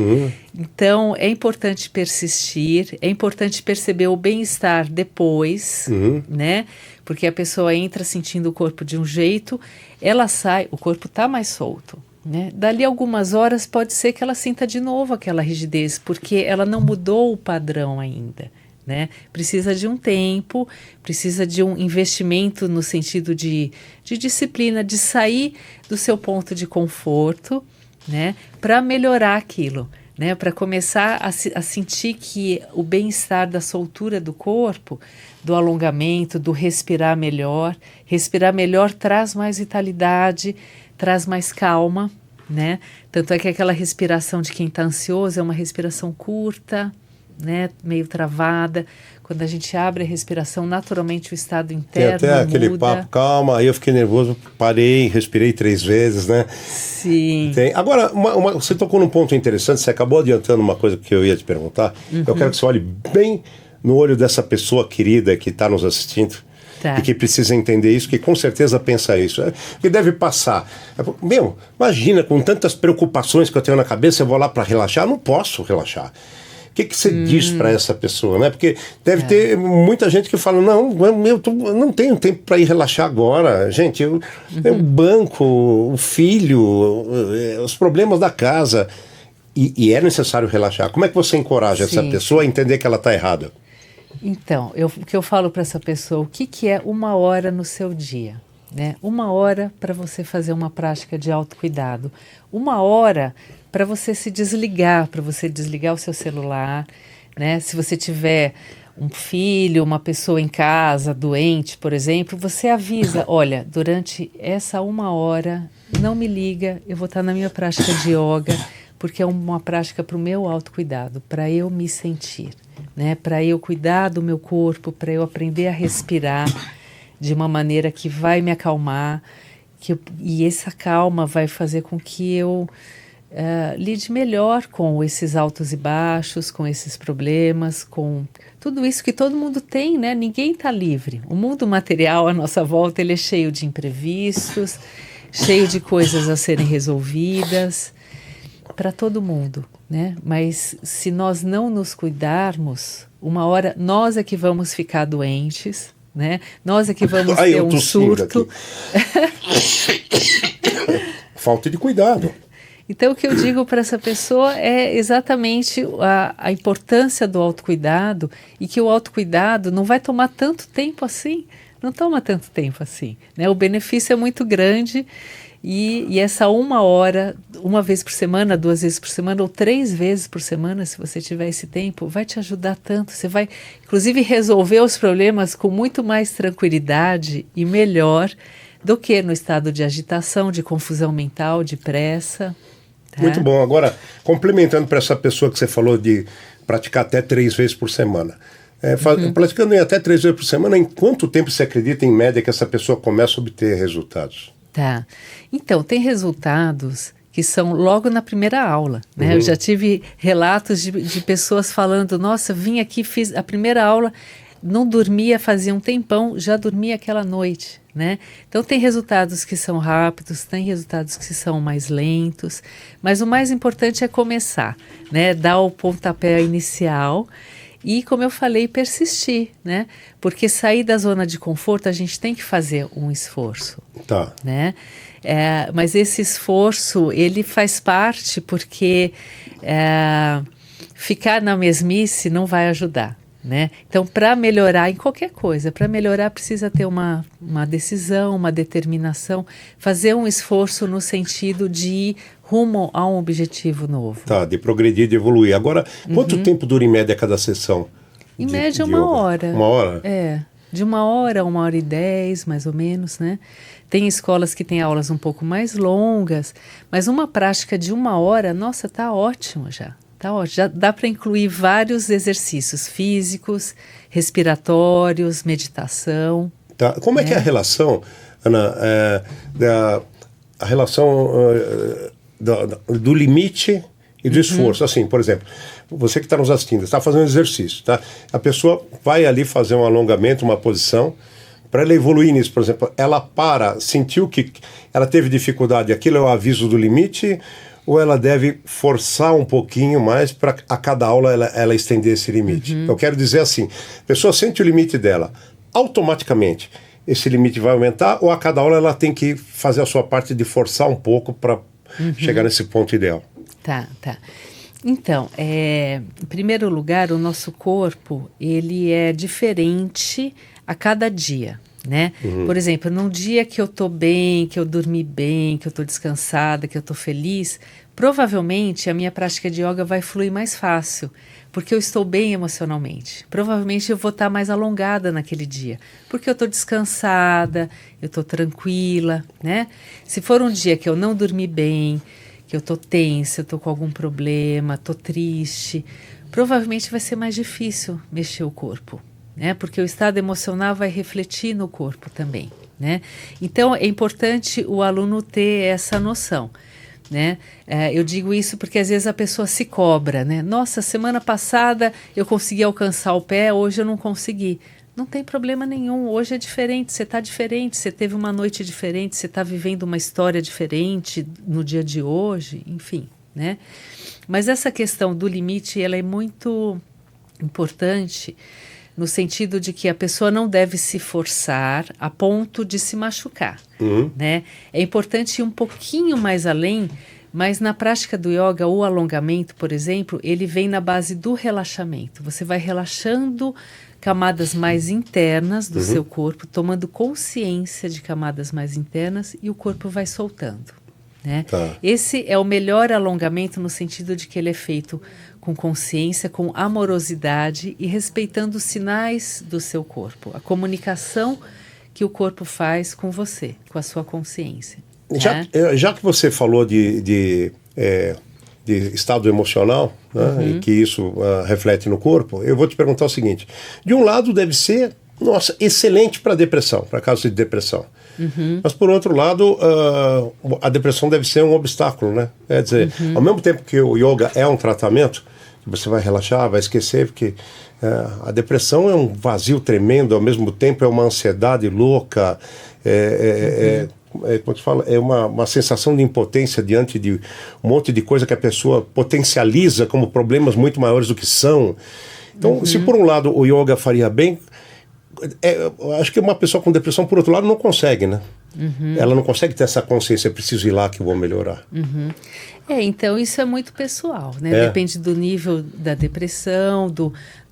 Então, é importante persistir, é importante perceber o bem-estar depois, né? Porque a pessoa entra sentindo o corpo de um jeito, ela sai, o corpo tá mais solto, né? Dali algumas horas pode ser que ela sinta de novo aquela rigidez, porque ela não mudou o padrão ainda, né? Precisa de um tempo, precisa de um investimento no sentido de disciplina, de sair do seu ponto de conforto, né? Para melhorar aquilo, né? Para começar a sentir que o bem-estar da soltura do corpo, do alongamento, do respirar melhor traz mais vitalidade, traz mais calma, né? Tanto é que aquela respiração de quem está ansioso é uma respiração curta, né, meio travada. Quando a gente abre a respiração, naturalmente o estado Tem interno até aquele muda. papo, calma, aí eu fiquei nervoso, parei, respirei 3 vezes, né? Sim. Agora, você tocou num ponto interessante, você acabou adiantando uma coisa que eu ia te perguntar. Eu quero que você olhe bem no olho dessa pessoa querida que está nos assistindo. Tá. E que precisa entender isso, que com certeza pensa isso. Que deve passar. Imagina, com tantas preocupações que eu tenho na cabeça, eu vou lá para relaxar? Não posso relaxar. O que você diz para essa pessoa, né? Porque deve ter muita gente que fala, não, eu não tenho tempo para ir relaxar agora. Gente, o banco, o filho, os problemas da casa. E é necessário relaxar. Como é que você encoraja essa pessoa a entender que ela está errada? Então, o que eu falo para essa pessoa, o que é 1 hora no seu dia? Né? 1 hora para você fazer uma prática de autocuidado. 1 hora para você se desligar, para você desligar o seu celular. Né? Se você tiver um filho, uma pessoa em casa, doente, por exemplo, você avisa, olha, durante essa 1 hora, não me liga, eu vou estar na minha prática de yoga, porque é uma prática para o meu autocuidado, para eu me sentir. Né, para eu cuidar do meu corpo, para eu aprender a respirar de uma maneira que vai me acalmar, e essa calma vai fazer com que eu lide melhor com esses altos e baixos, com esses problemas, com tudo isso que todo mundo tem, né? Ninguém está livre. O mundo material à nossa volta ele é cheio de imprevistos, cheio de coisas a serem resolvidas para todo mundo. Né? Mas se nós não nos cuidarmos, 1 hora nós é que vamos ficar doentes, né? Nós é que vamos ter um surto. Falta de cuidado. Então o que eu digo para essa pessoa é exatamente a importância do autocuidado e que o autocuidado não vai tomar tanto tempo assim, não toma tanto tempo assim. Né? O benefício é muito grande. E essa 1 hora, 1 vez por semana, 2 vezes por semana ou 3 vezes por semana, se você tiver esse tempo, vai te ajudar tanto. Você vai, inclusive, resolver os problemas com muito mais tranquilidade e melhor do que no estado de agitação, de confusão mental, de pressa. Tá? Muito bom. Agora, complementando para essa pessoa que você falou de praticar até 3 vezes por semana. Praticando até 3 vezes por semana, em quanto tempo você acredita, em média, que essa pessoa começa a obter resultados? Tá. Então, tem resultados que são logo na primeira aula, né? Eu já tive relatos de pessoas falando, nossa, vim aqui, fiz a primeira aula, não dormia, fazia um tempão, já dormia aquela noite, né? Então, tem resultados que são rápidos, tem resultados que são mais lentos, mas o mais importante é começar, né? Dar o pontapé inicial. E, como eu falei, persistir, né? Porque sair da zona de conforto, a gente tem que fazer um esforço. Tá. Né? Mas esse esforço, ele faz parte porque ficar na mesmice não vai ajudar. Né? Então, para melhorar em qualquer coisa, para melhorar precisa ter uma decisão, uma determinação, fazer um esforço no sentido de ir rumo a um objetivo novo. Tá, de progredir, de evoluir. Agora, quanto tempo dura em média cada sessão? Em média, 1 hora. 1 hora? De 1 hora a 1 hora e 10, mais ou menos, né? Tem escolas que têm aulas um pouco mais longas, mas uma prática de 1 hora, nossa, tá ótimo já. Tá ótimo. Já dá para incluir vários exercícios físicos, respiratórios, meditação. Tá. Como é que é a relação, Ana, a relação do limite e do esforço? Assim, por exemplo, você que está nos assistindo, está fazendo exercício, tá? A pessoa vai ali fazer um alongamento, uma posição, para ela evoluir nisso, por exemplo, ela sentiu que ela teve dificuldade, aquilo é o aviso do limite, ou ela deve forçar um pouquinho mais para a cada aula ela estender esse limite? Eu quero dizer assim, a pessoa sente o limite dela, automaticamente esse limite vai aumentar, ou a cada aula ela tem que fazer a sua parte de forçar um pouco para chegar nesse ponto ideal? Tá. Então, em primeiro lugar, o nosso corpo, ele é diferente a cada dia, né? Por exemplo, num dia que eu tô bem, que eu dormi bem, que eu tô descansada, que eu tô feliz, provavelmente a minha prática de yoga vai fluir mais fácil, porque eu estou bem emocionalmente. Provavelmente eu vou estar mais alongada naquele dia, porque eu tô descansada, eu tô tranquila, né? Se for um dia que eu não dormi bem, que eu tô tensa, eu tô com algum problema, tô triste, provavelmente vai ser mais difícil mexer o corpo, né? Porque o estado emocional vai refletir no corpo também, né? Então, é importante o aluno ter essa noção, né? Eu digo isso porque às vezes a pessoa se cobra, né? Nossa, semana passada eu consegui alcançar o pé, hoje eu não consegui. Não tem problema nenhum, hoje é diferente, você está diferente, você teve uma noite diferente, você está vivendo uma história diferente no dia de hoje, enfim, né? Mas essa questão do limite, ela é muito importante no sentido de que a pessoa não deve se forçar a ponto de se machucar, né? É importante ir um pouquinho mais além, mas na prática do yoga, o alongamento, por exemplo, ele vem na base do relaxamento. Você vai relaxando camadas mais internas do seu corpo, tomando consciência de camadas mais internas e o corpo vai soltando, né? Tá. Esse é o melhor alongamento no sentido de que ele é feito com consciência, com amorosidade e respeitando os sinais do seu corpo, a comunicação que o corpo faz com você, com a sua consciência. Já que você falou de estado emocional, né, e que isso reflete no corpo, eu vou te perguntar o seguinte. De um lado deve ser, nossa, excelente para depressão, para casos de depressão. Mas por outro lado, a depressão deve ser um obstáculo, né? Quer dizer, ao mesmo tempo que o yoga é um tratamento, que você vai relaxar, vai esquecer, porque a depressão é um vazio tremendo, ao mesmo tempo é uma ansiedade louca, como se fala, é uma sensação de impotência diante de um monte de coisa que a pessoa potencializa como problemas muito maiores do que são. Então, se por um lado o yoga faria bem, acho que uma pessoa com depressão, por outro lado, não consegue, né? Ela não consegue ter essa consciência, eu preciso ir lá que eu vou melhorar. Então isso é muito pessoal, né? Depende do nível da depressão,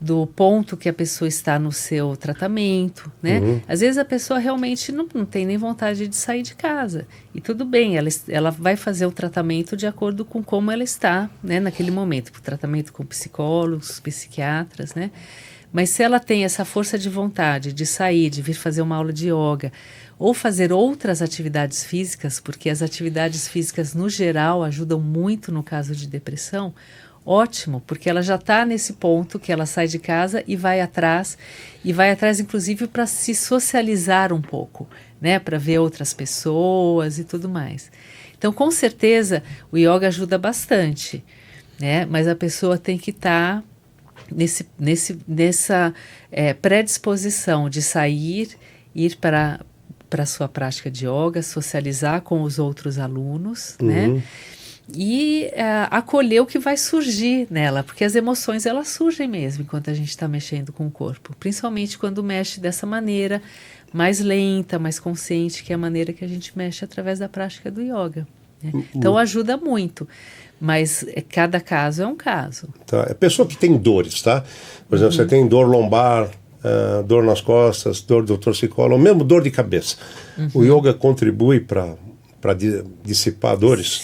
do ponto que a pessoa está no seu tratamento, né? Às vezes a pessoa realmente não tem nem vontade de sair de casa. E tudo bem, ela vai fazer o tratamento de acordo com como ela está, né? Naquele momento, o tratamento com psicólogos, psiquiatras, né? Mas se ela tem essa força de vontade de sair, de vir fazer uma aula de yoga, ou fazer outras atividades físicas, porque as atividades físicas, no geral, ajudam muito no caso de depressão, ótimo, porque ela já está nesse ponto que ela sai de casa e vai atrás inclusive para se socializar um pouco, né, para ver outras pessoas e tudo mais. Então, com certeza, o yoga ajuda bastante, né, mas a pessoa tem que estar nessa predisposição de sair, ir para a sua prática de yoga, socializar com os outros alunos, né? E acolher o que vai surgir nela, porque as emoções elas surgem mesmo enquanto a gente está mexendo com o corpo, principalmente quando mexe dessa maneira mais lenta, mais consciente, que é a maneira que a gente mexe através da prática do yoga, né? Então ajuda muito, mas cada caso é um caso. Tá. A pessoa que tem dores, tá? Por exemplo, você tem dor lombar, dor nas costas, dor do torcicolo, ou mesmo dor de cabeça. O yoga contribui para dissipar dores?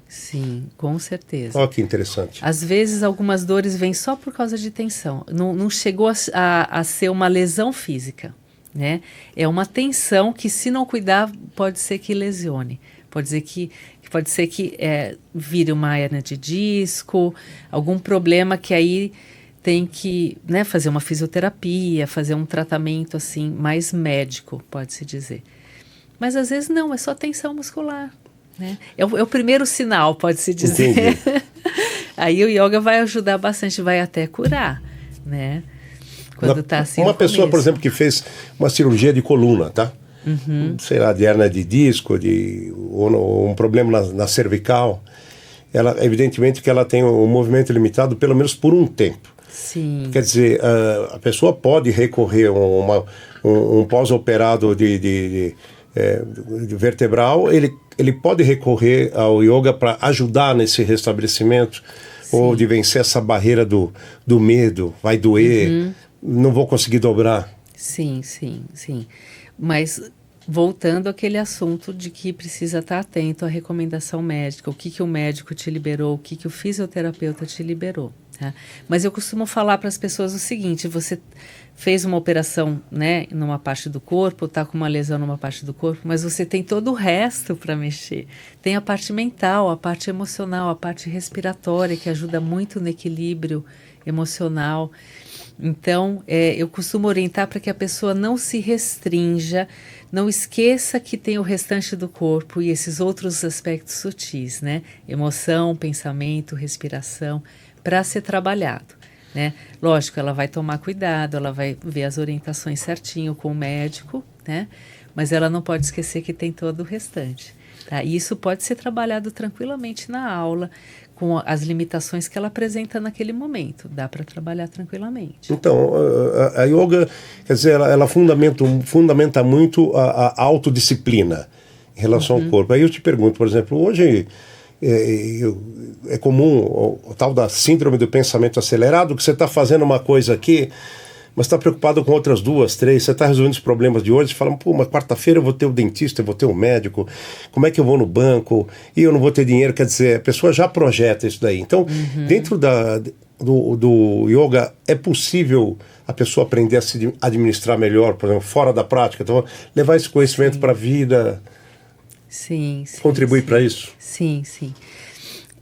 Sim, com certeza. Olha que interessante. Às vezes algumas dores vêm só por causa de tensão. Não chegou a ser uma lesão física, né? É uma tensão que, se não cuidar, pode ser que lesione. Pode ser que vire uma hérnia de disco, algum problema que aí tem que, né, fazer uma fisioterapia, fazer um tratamento assim mais médico, pode-se dizer. Mas às vezes não, é só tensão muscular, né? É o primeiro sinal, pode-se dizer. Entendi. Aí o yoga vai ajudar bastante, vai até curar, né? Quando está assim. Uma pessoa, por exemplo, que fez uma cirurgia de coluna, tá? Sei lá, de hérnia de disco, ou um problema na cervical, ela, evidentemente que ela tem um movimento limitado pelo menos por um tempo. Sim. Quer dizer, a pessoa pode recorrer a um pós-operado de vertebral, ele pode recorrer ao yoga para ajudar nesse restabelecimento. Sim. Ou de vencer essa barreira do medo, vai doer, não vou conseguir dobrar. Sim. Mas voltando àquele assunto de que precisa estar atento à recomendação médica, o que o médico te liberou, o que o fisioterapeuta te liberou. Tá? Mas eu costumo falar para as pessoas o seguinte: você fez uma operação, né, numa parte do corpo, está com uma lesão numa parte do corpo, mas você tem todo o resto para mexer. Tem a parte mental, a parte emocional, a parte respiratória, que ajuda muito no equilíbrio emocional. Então, eu costumo orientar para que a pessoa não se restrinja, não esqueça que tem o restante do corpo e esses outros aspectos sutis, né? Emoção, pensamento, respiração, para ser trabalhado. Né? Lógico, ela vai tomar cuidado, ela vai ver as orientações certinho com o médico, né? Mas ela não pode esquecer que tem todo o restante. Tá? E isso pode ser trabalhado tranquilamente na aula, com as limitações que ela apresenta naquele momento. Dá para trabalhar tranquilamente. Então, a yoga, quer dizer, ela fundamenta muito a autodisciplina em relação ao corpo. Aí eu te pergunto, por exemplo, hoje... É comum o tal da síndrome do pensamento acelerado, que você está fazendo uma coisa aqui, mas está preocupado com outras 2, 3, você está resolvendo os problemas de hoje, você fala, pô, mas quarta-feira eu vou ter o dentista, eu vou ter o médico, como é que eu vou no banco, e eu não vou ter dinheiro, quer dizer, a pessoa já projeta isso daí. Então, dentro do yoga, é possível a pessoa aprender a se administrar melhor, por exemplo, fora da prática, então levar esse conhecimento para a vida... Sim, contribui para isso? Sim.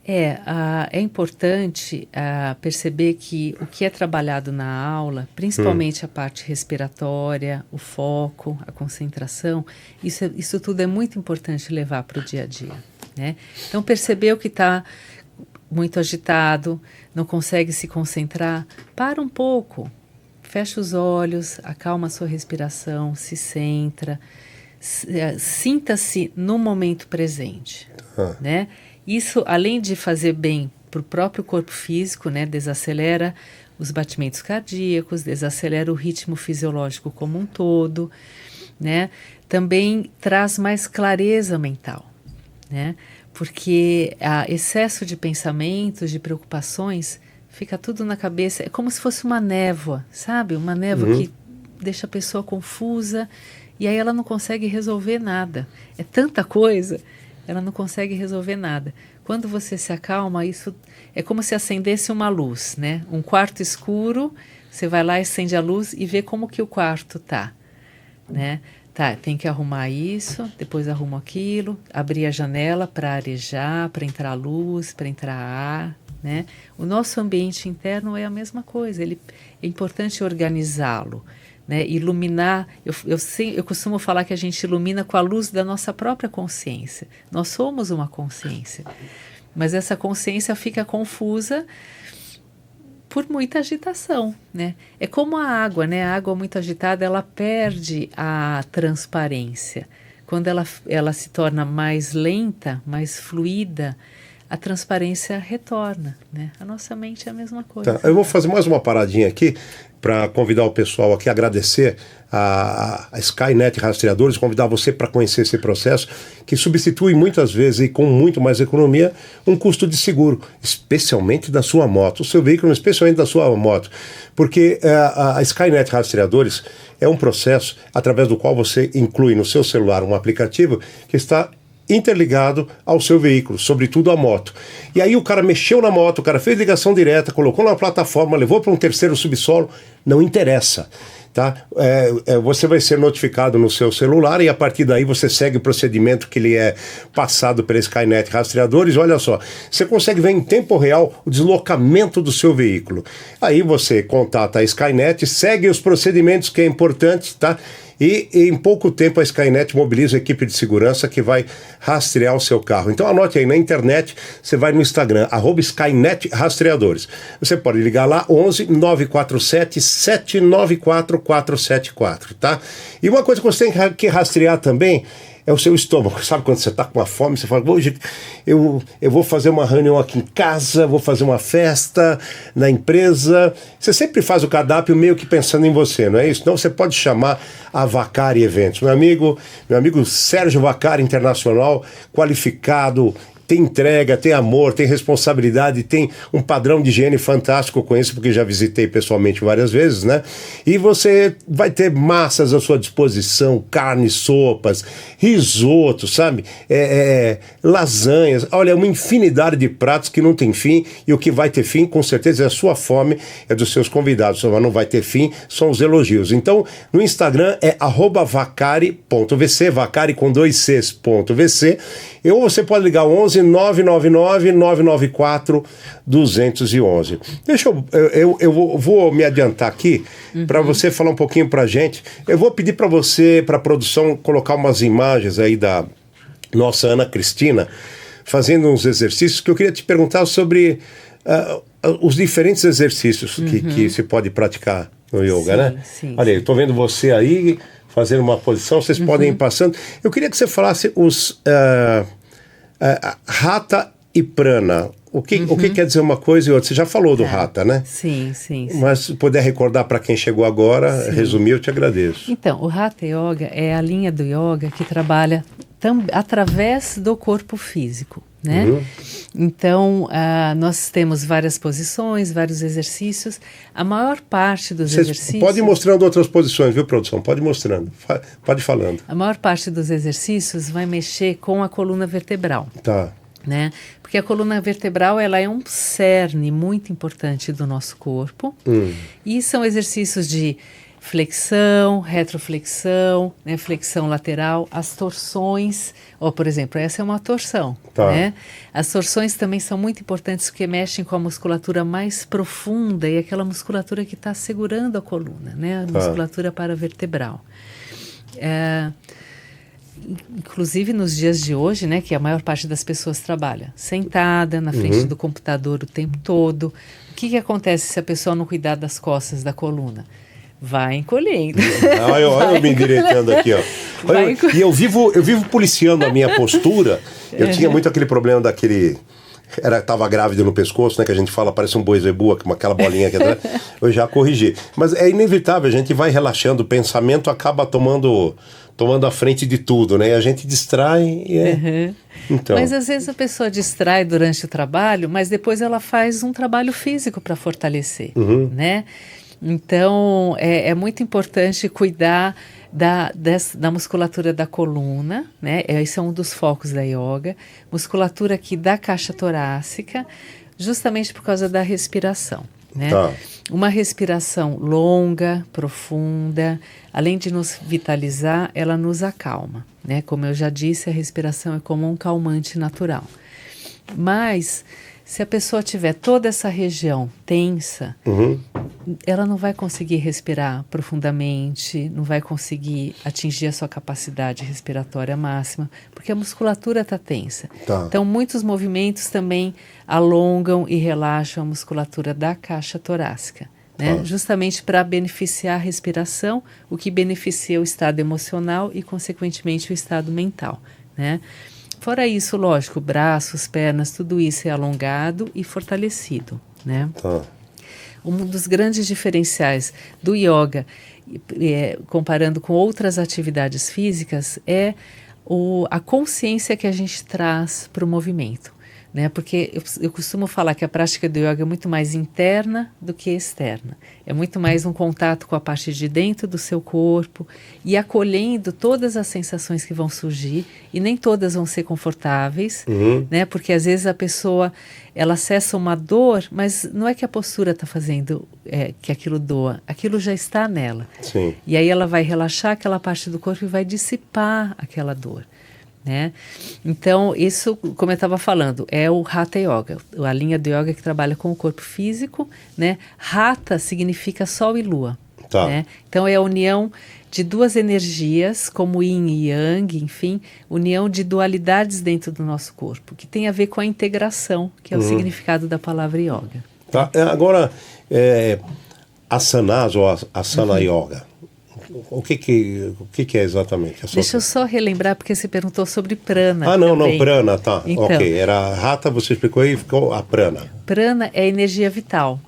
É importante perceber que o que é trabalhado na aula, principalmente a parte respiratória, o foco, a concentração, isso tudo é muito importante levar para o dia a dia. Né? Então, percebeu que está muito agitado, não consegue se concentrar, para um pouco, fecha os olhos, acalma a sua respiração, se centra, sinta-se no momento presente, né? Isso, além de fazer bem para o próprio corpo físico, né? Desacelera os batimentos cardíacos, desacelera o ritmo fisiológico como um todo, né? Também traz mais clareza mental, né? Porque excesso de pensamentos, de preocupações, fica tudo na cabeça, é como se fosse uma névoa, sabe? Uma névoa que deixa a pessoa confusa, e aí ela não consegue resolver nada. É tanta coisa, ela não consegue resolver nada. Quando você se acalma, isso é como se acendesse uma luz, né? Um quarto escuro, você vai lá, acende a luz e vê como que o quarto tá, né? Tá, tem que arrumar isso, depois arruma aquilo, abrir a janela para arejar, para entrar luz, para entrar ar, né? O nosso ambiente interno é a mesma coisa, é importante organizá-lo. Né, iluminar, eu costumo falar que a gente ilumina com a luz da nossa própria consciência. Nós somos uma consciência, mas essa consciência fica confusa por muita agitação, né? É como a água, né? A água muito agitada, ela perde a transparência. Quando ela se torna mais lenta, mais fluida, a transparência retorna, né? A nossa mente é a mesma coisa. Tá, eu vou fazer mais uma paradinha aqui para convidar o pessoal aqui, agradecer a Skynet Rastreadores, convidar você para conhecer esse processo, que substitui muitas vezes e com muito mais economia um custo de seguro, especialmente da sua moto, o seu veículo, especialmente da sua moto, porque a Skynet Rastreadores é um processo através do qual você inclui no seu celular um aplicativo que está interligado ao seu veículo, sobretudo a moto. E aí o cara mexeu na moto, o cara fez ligação direta, colocou na plataforma, levou para um terceiro subsolo, não interessa. Tá? Você vai ser notificado no seu celular e a partir daí você segue o procedimento que ele é passado pela Skynet Rastreadores. Olha só, você consegue ver em tempo real o deslocamento do seu veículo. Aí você contata a Skynet, segue os procedimentos que é importante, tá? E em pouco tempo a Skynet mobiliza a equipe de segurança que vai rastrear o seu carro. Então anote aí, na internet, você vai no Instagram, @Skynet Rastreadores. Você pode ligar lá, 11 947 794 474, tá? E uma coisa que você tem que rastrear também é o seu estômago. Sabe quando você está com uma fome, você fala, hoje eu vou fazer uma reunião aqui em casa, vou fazer uma festa na empresa. Você sempre faz o cardápio meio que pensando em você, não é isso? Então você pode chamar a Vacari Eventos. Meu amigo Sérgio Vacari, internacional, qualificado, tem entrega, tem amor, tem responsabilidade, tem um padrão de higiene fantástico, eu conheço porque já visitei pessoalmente várias vezes, né? E você vai ter massas à sua disposição, carnes, sopas, risoto, sabe? Lasanhas, olha, uma infinidade de pratos que não tem fim, e o que vai ter fim, com certeza, é a sua fome, é dos seus convidados, mas não vai ter fim, são os elogios. Então, no Instagram é @vacari.vc, vacari com 2 Cs.vc, ou você pode ligar 11 999 994 211. Deixa eu vou me adiantar aqui para você falar um pouquinho pra gente. Eu vou pedir para você, para a produção, colocar umas imagens aí da nossa Ana Cristina fazendo uns exercícios que eu queria te perguntar sobre os diferentes exercícios que se pode praticar no yoga, sim, né? Sim, olha, eu estou vendo você aí fazendo uma posição, vocês podem ir passando. Eu queria que você falasse os Hatha e Prana. O que quer dizer uma coisa e outra? Você já falou do Hatha, né? Sim. Mas se puder recordar para quem chegou agora, resumir, eu te agradeço. Então, o Hatha Yoga é a linha do yoga que trabalha através do corpo físico, né? Então, nós temos várias posições, vários exercícios. A maior parte dos exercícios... Pode ir mostrando outras posições, viu, produção? Pode ir mostrando. Pode ir falando. A maior parte dos exercícios vai mexer com a coluna vertebral. Tá. Né? Porque a coluna vertebral ela é um cerne muito importante do nosso corpo. E são exercícios de flexão, retroflexão, né, flexão lateral, as torções. Por exemplo, essa é uma torção. Tá. Né? As torções também são muito importantes porque mexem com a musculatura mais profunda e aquela musculatura que está segurando a coluna, né? A musculatura paravertebral. Inclusive nos dias de hoje, né, que a maior parte das pessoas trabalha sentada na frente do computador o tempo todo. O que acontece se a pessoa não cuidar das costas da coluna? Vai encolhendo. Olha eu me endireitando aqui, ó. E eu vivo policiando a minha postura. Eu tinha muito aquele problema daquele... Estava grávido no pescoço, né? Que a gente fala, parece um boi zebu, com aquela bolinha aqui atrás. Eu já corrigi. Mas é inevitável, a gente vai relaxando, o pensamento acaba tomando a frente de tudo, né? E a gente distrai e Então. Mas às vezes a pessoa distrai durante o trabalho, mas depois ela faz um trabalho físico para fortalecer, né? Então, é muito importante cuidar da musculatura da coluna, né? Esse é um dos focos da yoga. Musculatura aqui da caixa torácica, justamente por causa da respiração, né? Tá. Uma respiração longa, profunda, além de nos vitalizar, ela nos acalma, né? Como eu já disse, a respiração é como um calmante natural. Mas, se a pessoa tiver toda essa região tensa, ela não vai conseguir respirar profundamente, não vai conseguir atingir a sua capacidade respiratória máxima, porque a musculatura está tensa. Tá. Então, muitos movimentos também alongam e relaxam a musculatura da caixa torácica, né? Justamente para beneficiar a respiração, o que beneficia o estado emocional e, consequentemente, o estado mental, né? Fora isso, lógico, braços, pernas, tudo isso é alongado e fortalecido, né? Um dos grandes diferenciais do yoga, comparando com outras atividades físicas, é a consciência que a gente traz para o movimento, né? Porque eu costumo falar que a prática do yoga é muito mais interna do que externa. É muito mais um contato com a parte de dentro do seu corpo e acolhendo todas as sensações que vão surgir, e nem todas vão ser confortáveis, né? Porque às vezes a pessoa, ela acessa uma dor, mas não é que a postura está fazendo que aquilo doa, aquilo já está nela. Sim. E aí ela vai relaxar aquela parte do corpo e vai dissipar aquela dor, né? Então, isso, como eu estava falando, é o Hatha Yoga, a linha do yoga que trabalha com o corpo físico, né? Hatha significa sol e lua, né? Então, é a união de duas energias, como yin e yang, enfim, união de dualidades dentro do nosso corpo, que tem a ver com a integração, que é o significado da palavra yoga. Tá. Agora, asanas ou asana yoga, o que é exatamente? Deixa eu só relembrar, porque você perguntou sobre prana. Não, também. prana, tá. Então, ok, era Hatha, você explicou e ficou a prana. Prana é energia vital,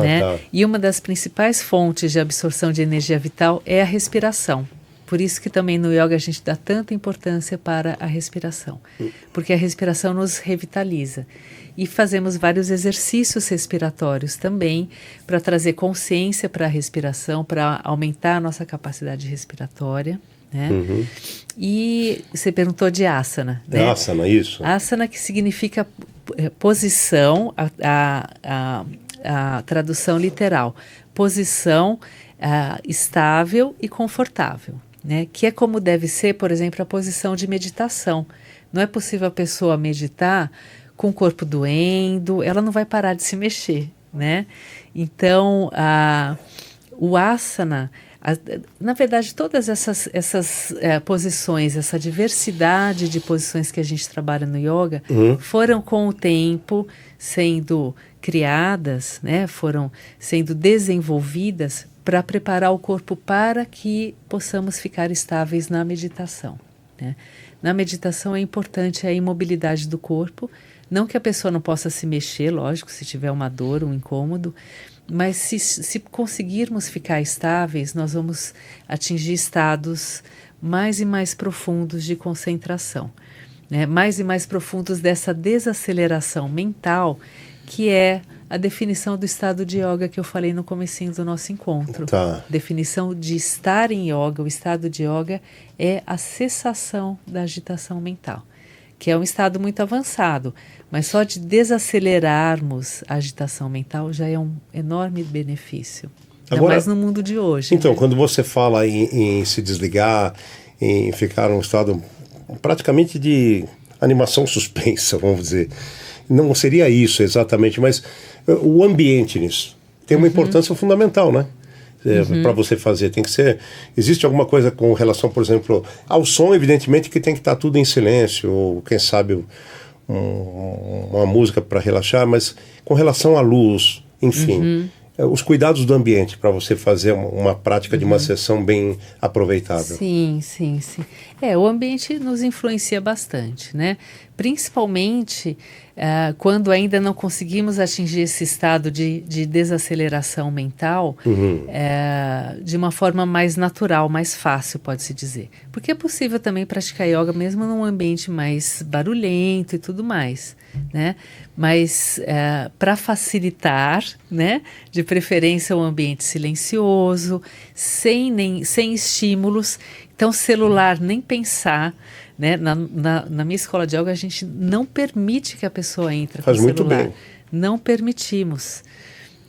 né? Tá. E uma das principais fontes de absorção de energia vital é a respiração. por isso que também no yoga a gente dá tanta importância para a respiração, porque a respiração nos revitaliza. E fazemos vários exercícios respiratórios também para trazer consciência para a respiração, para aumentar a nossa capacidade respiratória, né? E você perguntou de asana, né? Asana, isso. Asana, que significa posição, a tradução literal, posição estável e confortável, né? Que é como deve ser, por exemplo, a posição de meditação. Não é possível a pessoa meditar com o corpo doendo, ela não vai parar de se mexer, né? Então, o asana, na verdade, todas essas posições, essa diversidade de posições que a gente trabalha no yoga, foram com o tempo sendo criadas, né? Foram sendo desenvolvidas para preparar o corpo para que possamos ficar estáveis na meditação, né? Na meditação é importante a imobilidade do corpo, não que a pessoa não possa se mexer, lógico, se tiver uma dor, um incômodo, mas se conseguirmos ficar estáveis, nós vamos atingir estados mais e mais profundos de concentração, né? Mais e mais profundos dessa desaceleração mental, que é a definição do estado de yoga que eu falei no comecinho do nosso encontro. Tá. Definição de estar em yoga, o estado de yoga é a cessação da agitação mental, que é um estado muito avançado, mas só de desacelerarmos a agitação mental já é um enorme benefício. Ainda mais no mundo de hoje. Então, né? quando você fala em se desligar, em ficar num estado praticamente de animação suspensa, vamos dizer, não seria isso exatamente, mas o ambiente nisso tem uma importância fundamental, né? Para você fazer, tem que ser... Existe alguma coisa com relação, por exemplo, ao som, evidentemente que tem que estar tudo em silêncio, ou quem sabe uma música para relaxar, mas com relação à luz, enfim, os cuidados do ambiente para você fazer uma prática de uma sessão bem aproveitável. Sim. O ambiente nos influencia bastante, né? Principalmente quando ainda não conseguimos atingir esse estado de desaceleração mental de uma forma mais natural, mais fácil, pode-se dizer. Porque é possível também praticar yoga mesmo num ambiente mais barulhento e tudo mais, né? Mas para facilitar, né? De preferência um ambiente silencioso, sem estímulos. Então, celular, nem pensar, né? Na minha escola de yoga, a gente não permite que a pessoa entre com o celular. Faz muito bem. Não permitimos,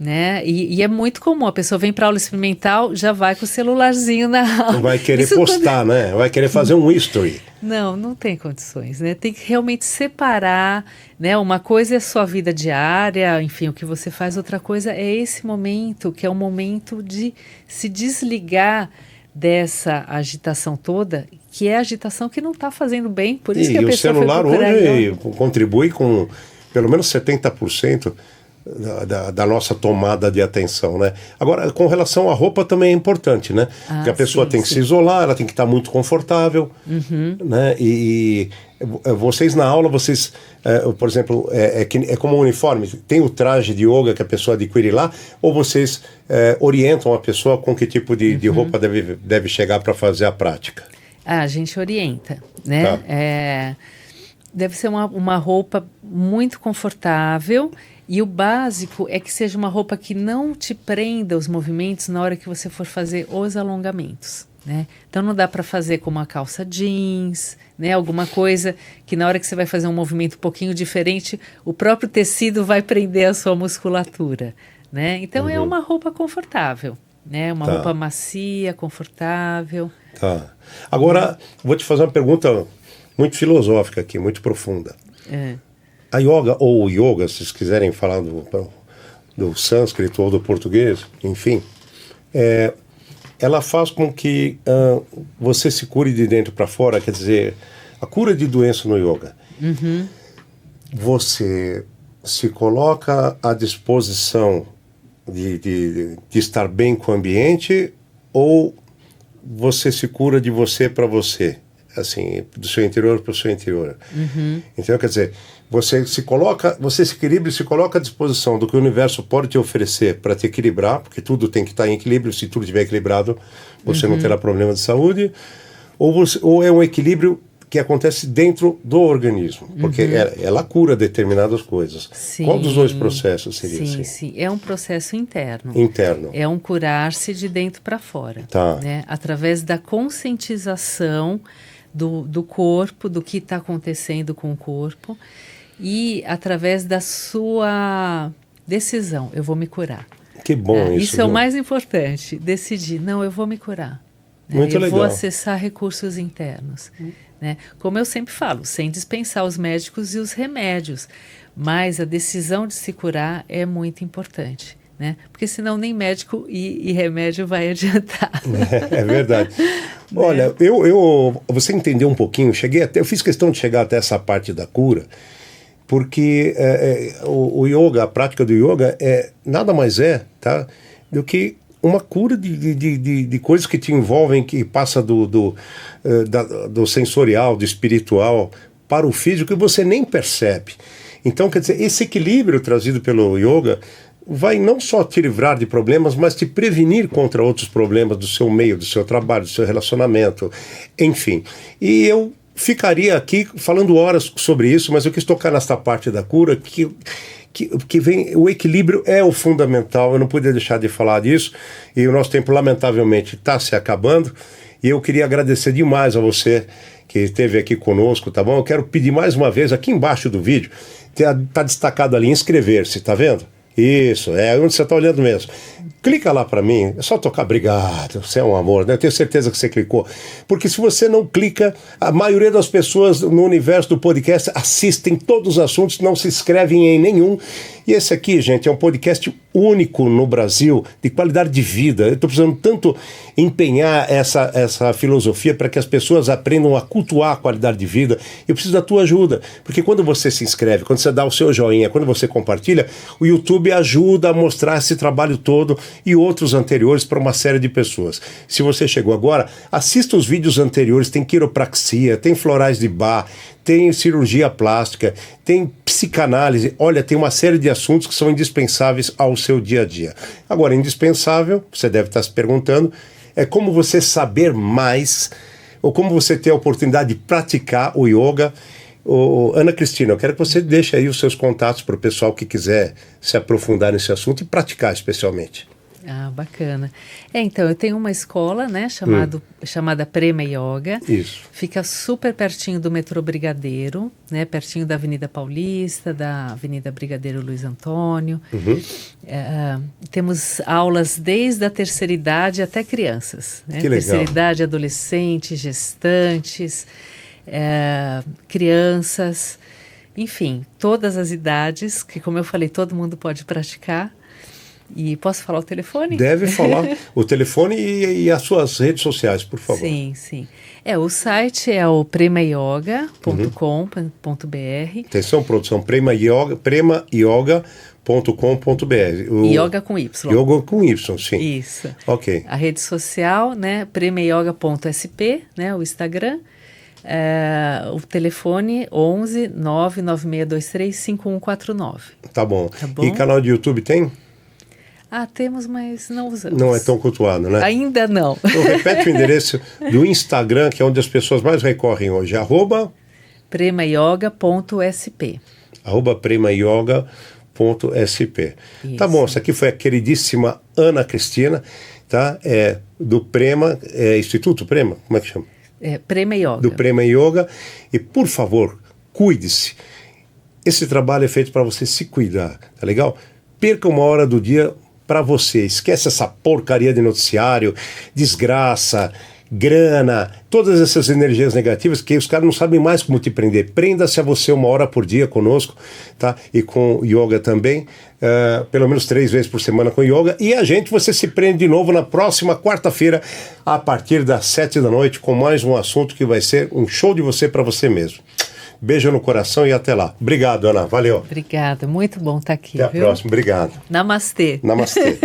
né? E é muito comum, a pessoa vem para aula experimental, já vai com o celularzinho na aula. Não vai querer postar, né? Vai querer fazer um history. Não tem condições, né? Tem que realmente separar, né? Uma coisa é a sua vida diária, enfim, o que você faz, outra coisa é esse momento, que é um momento de se desligar dessa agitação toda, que é a agitação que não está fazendo bem, por isso que a pessoa foi procurar. E o celular hoje contribui com pelo menos 70% da nossa tomada de atenção, né? Agora, com relação à roupa também é importante, né? Porque a pessoa tem que se isolar, ela tem que estar muito confortável, né? E vocês na aula, por exemplo, é como um uniforme, tem o traje de yoga que a pessoa adquire lá, ou vocês orientam a pessoa com que tipo de roupa deve chegar para fazer a prática? A gente orienta, né? Tá. Deve ser uma roupa muito confortável. E o básico é que seja uma roupa que não te prenda os movimentos na hora que você for fazer os alongamentos, né? Então não dá para fazer com uma calça jeans, né? Alguma coisa que na hora que você vai fazer um movimento um pouquinho diferente, o próprio tecido vai prender a sua musculatura, né? Então é uma roupa confortável, né? Uma roupa macia, confortável. Tá. Agora, vou te fazer uma pergunta muito filosófica aqui, muito profunda. A yoga, ou o yoga, se vocês quiserem falar do sânscrito ou do português, enfim, ela faz com que você se cure de dentro para fora, quer dizer, a cura de doença no yoga. Você se coloca à disposição de estar bem com o ambiente, ou você se cura de você para você? assim, do seu interior para o seu interior. Então, quer dizer, você se equilibra e se coloca à disposição do que o universo pode te oferecer para te equilibrar, porque tudo tem que estar em equilíbrio. Se tudo estiver equilibrado, você não terá problema de saúde, ou é um equilíbrio que acontece dentro do organismo, porque ela cura determinadas coisas. Sim. Qual dos dois processos seria Sim, assim? sim. É um processo interno. Interno. É um curar-se de dentro para fora. Tá. Né? Através da conscientização do corpo, do que está acontecendo com o corpo, e através da sua decisão, eu vou me curar. Que bom isso. Isso é o mais importante, decidir, não, eu vou me curar. Né? Muito eu legal. vou acessar recursos internos. Né? Como eu sempre falo, sem dispensar os médicos e os remédios, mas a decisão de se curar é muito importante. Né? Porque senão nem médico e remédio vai adiantar. É verdade. Olha, você entendeu um pouquinho, eu fiz questão de chegar até essa parte da cura, porque o yoga, a prática do yoga nada mais tá, do que uma cura de coisas que te envolvem, que passa do sensorial, do espiritual para o físico, e você nem percebe. Então, quer dizer, esse equilíbrio trazido pelo yoga vai não só te livrar de problemas, mas te prevenir contra outros problemas do seu meio, do seu trabalho, do seu relacionamento, enfim. E eu ficaria aqui falando horas sobre isso, mas eu quis tocar nesta parte da cura que vem, o equilíbrio é o fundamental. Eu não podia deixar de falar disso, e o nosso tempo lamentavelmente está se acabando, e eu queria agradecer demais a você que esteve aqui conosco, tá bom? Eu quero pedir mais uma vez, aqui embaixo do vídeo, tá destacado ali, inscrever-se, tá vendo? Isso, é onde você está olhando mesmo. Clica lá para mim, é só tocar obrigado, você é um amor, né? Eu tenho certeza que você clicou. Porque se você não clica, a maioria das pessoas no universo do podcast assistem todos os assuntos, não se inscrevem em nenhum. E esse aqui, gente, é um podcast único no Brasil, de qualidade de vida. Eu estou precisando tanto empenhar essa filosofia para que as pessoas aprendam a cultuar a qualidade de vida. Eu preciso da tua ajuda, porque quando você se inscreve, quando você dá o seu joinha, quando você compartilha, o YouTube ajuda a mostrar esse trabalho todo e outros anteriores para uma série de pessoas. Se você chegou agora, assista os vídeos anteriores, tem quiropraxia, tem florais de Bach, tem cirurgia plástica, tem psicanálise. Olha, tem uma série de assuntos que são indispensáveis ao seu dia a dia. Agora, indispensável, você deve estar se perguntando, é como você saber mais, ou como você ter a oportunidade de praticar o yoga. Ana Cristina, eu quero que você deixe aí os seus contatos para o pessoal que quiser se aprofundar nesse assunto e praticar especialmente. Ah, bacana. Então, eu tenho uma escola, né, chamada Prema Yoga. Isso. Fica super pertinho do metrô Brigadeiro, né, pertinho da Avenida Paulista, da Avenida Brigadeiro Luiz Antônio. Temos aulas desde a terceira idade até crianças. Né? Que legal. Terceira idade, adolescentes, gestantes, crianças, enfim, todas as idades, que como eu falei, todo mundo pode praticar. E posso falar o telefone? Deve falar o telefone e as suas redes sociais, por favor. Sim, sim. O site é o premayoga.com.br. Atenção, produção, premayoga.com.br. Yoga com Y. Yoga com Y, sim. Isso. Ok. A rede social, né, premayoga.sp, né, o Instagram. O telefone 11 99623 5149. Tá bom. Tá bom. E canal de YouTube tem? Temos, mas não usamos. Não é tão cultuado, né? Ainda não. Então repete o endereço do Instagram, que é onde as pessoas mais recorrem hoje. @premayoga.sp. @premayoga.sp. Tá bom, essa aqui foi a queridíssima Ana Cristina, tá? Do Prema, Instituto Prema, como é que chama? Prema Yoga. Do Prema Yoga. E, por favor, cuide-se. Esse trabalho é feito para você se cuidar, tá legal? Perca uma hora do dia para você. Esquece essa porcaria de noticiário, desgraça, grana, todas essas energias negativas que os caras não sabem mais como te prender. Prenda-se a você uma hora por dia conosco, tá? E com yoga também, pelo menos 3 vezes por semana com yoga. E você se prende de novo na próxima quarta-feira, a partir das 7 da noite, com mais um assunto que vai ser um show de você para você mesmo. Beijo no coração e até lá. Obrigado, Ana. Valeu. Obrigada. Muito bom estar aqui. Até a próxima. Obrigado. Namastê. Namastê.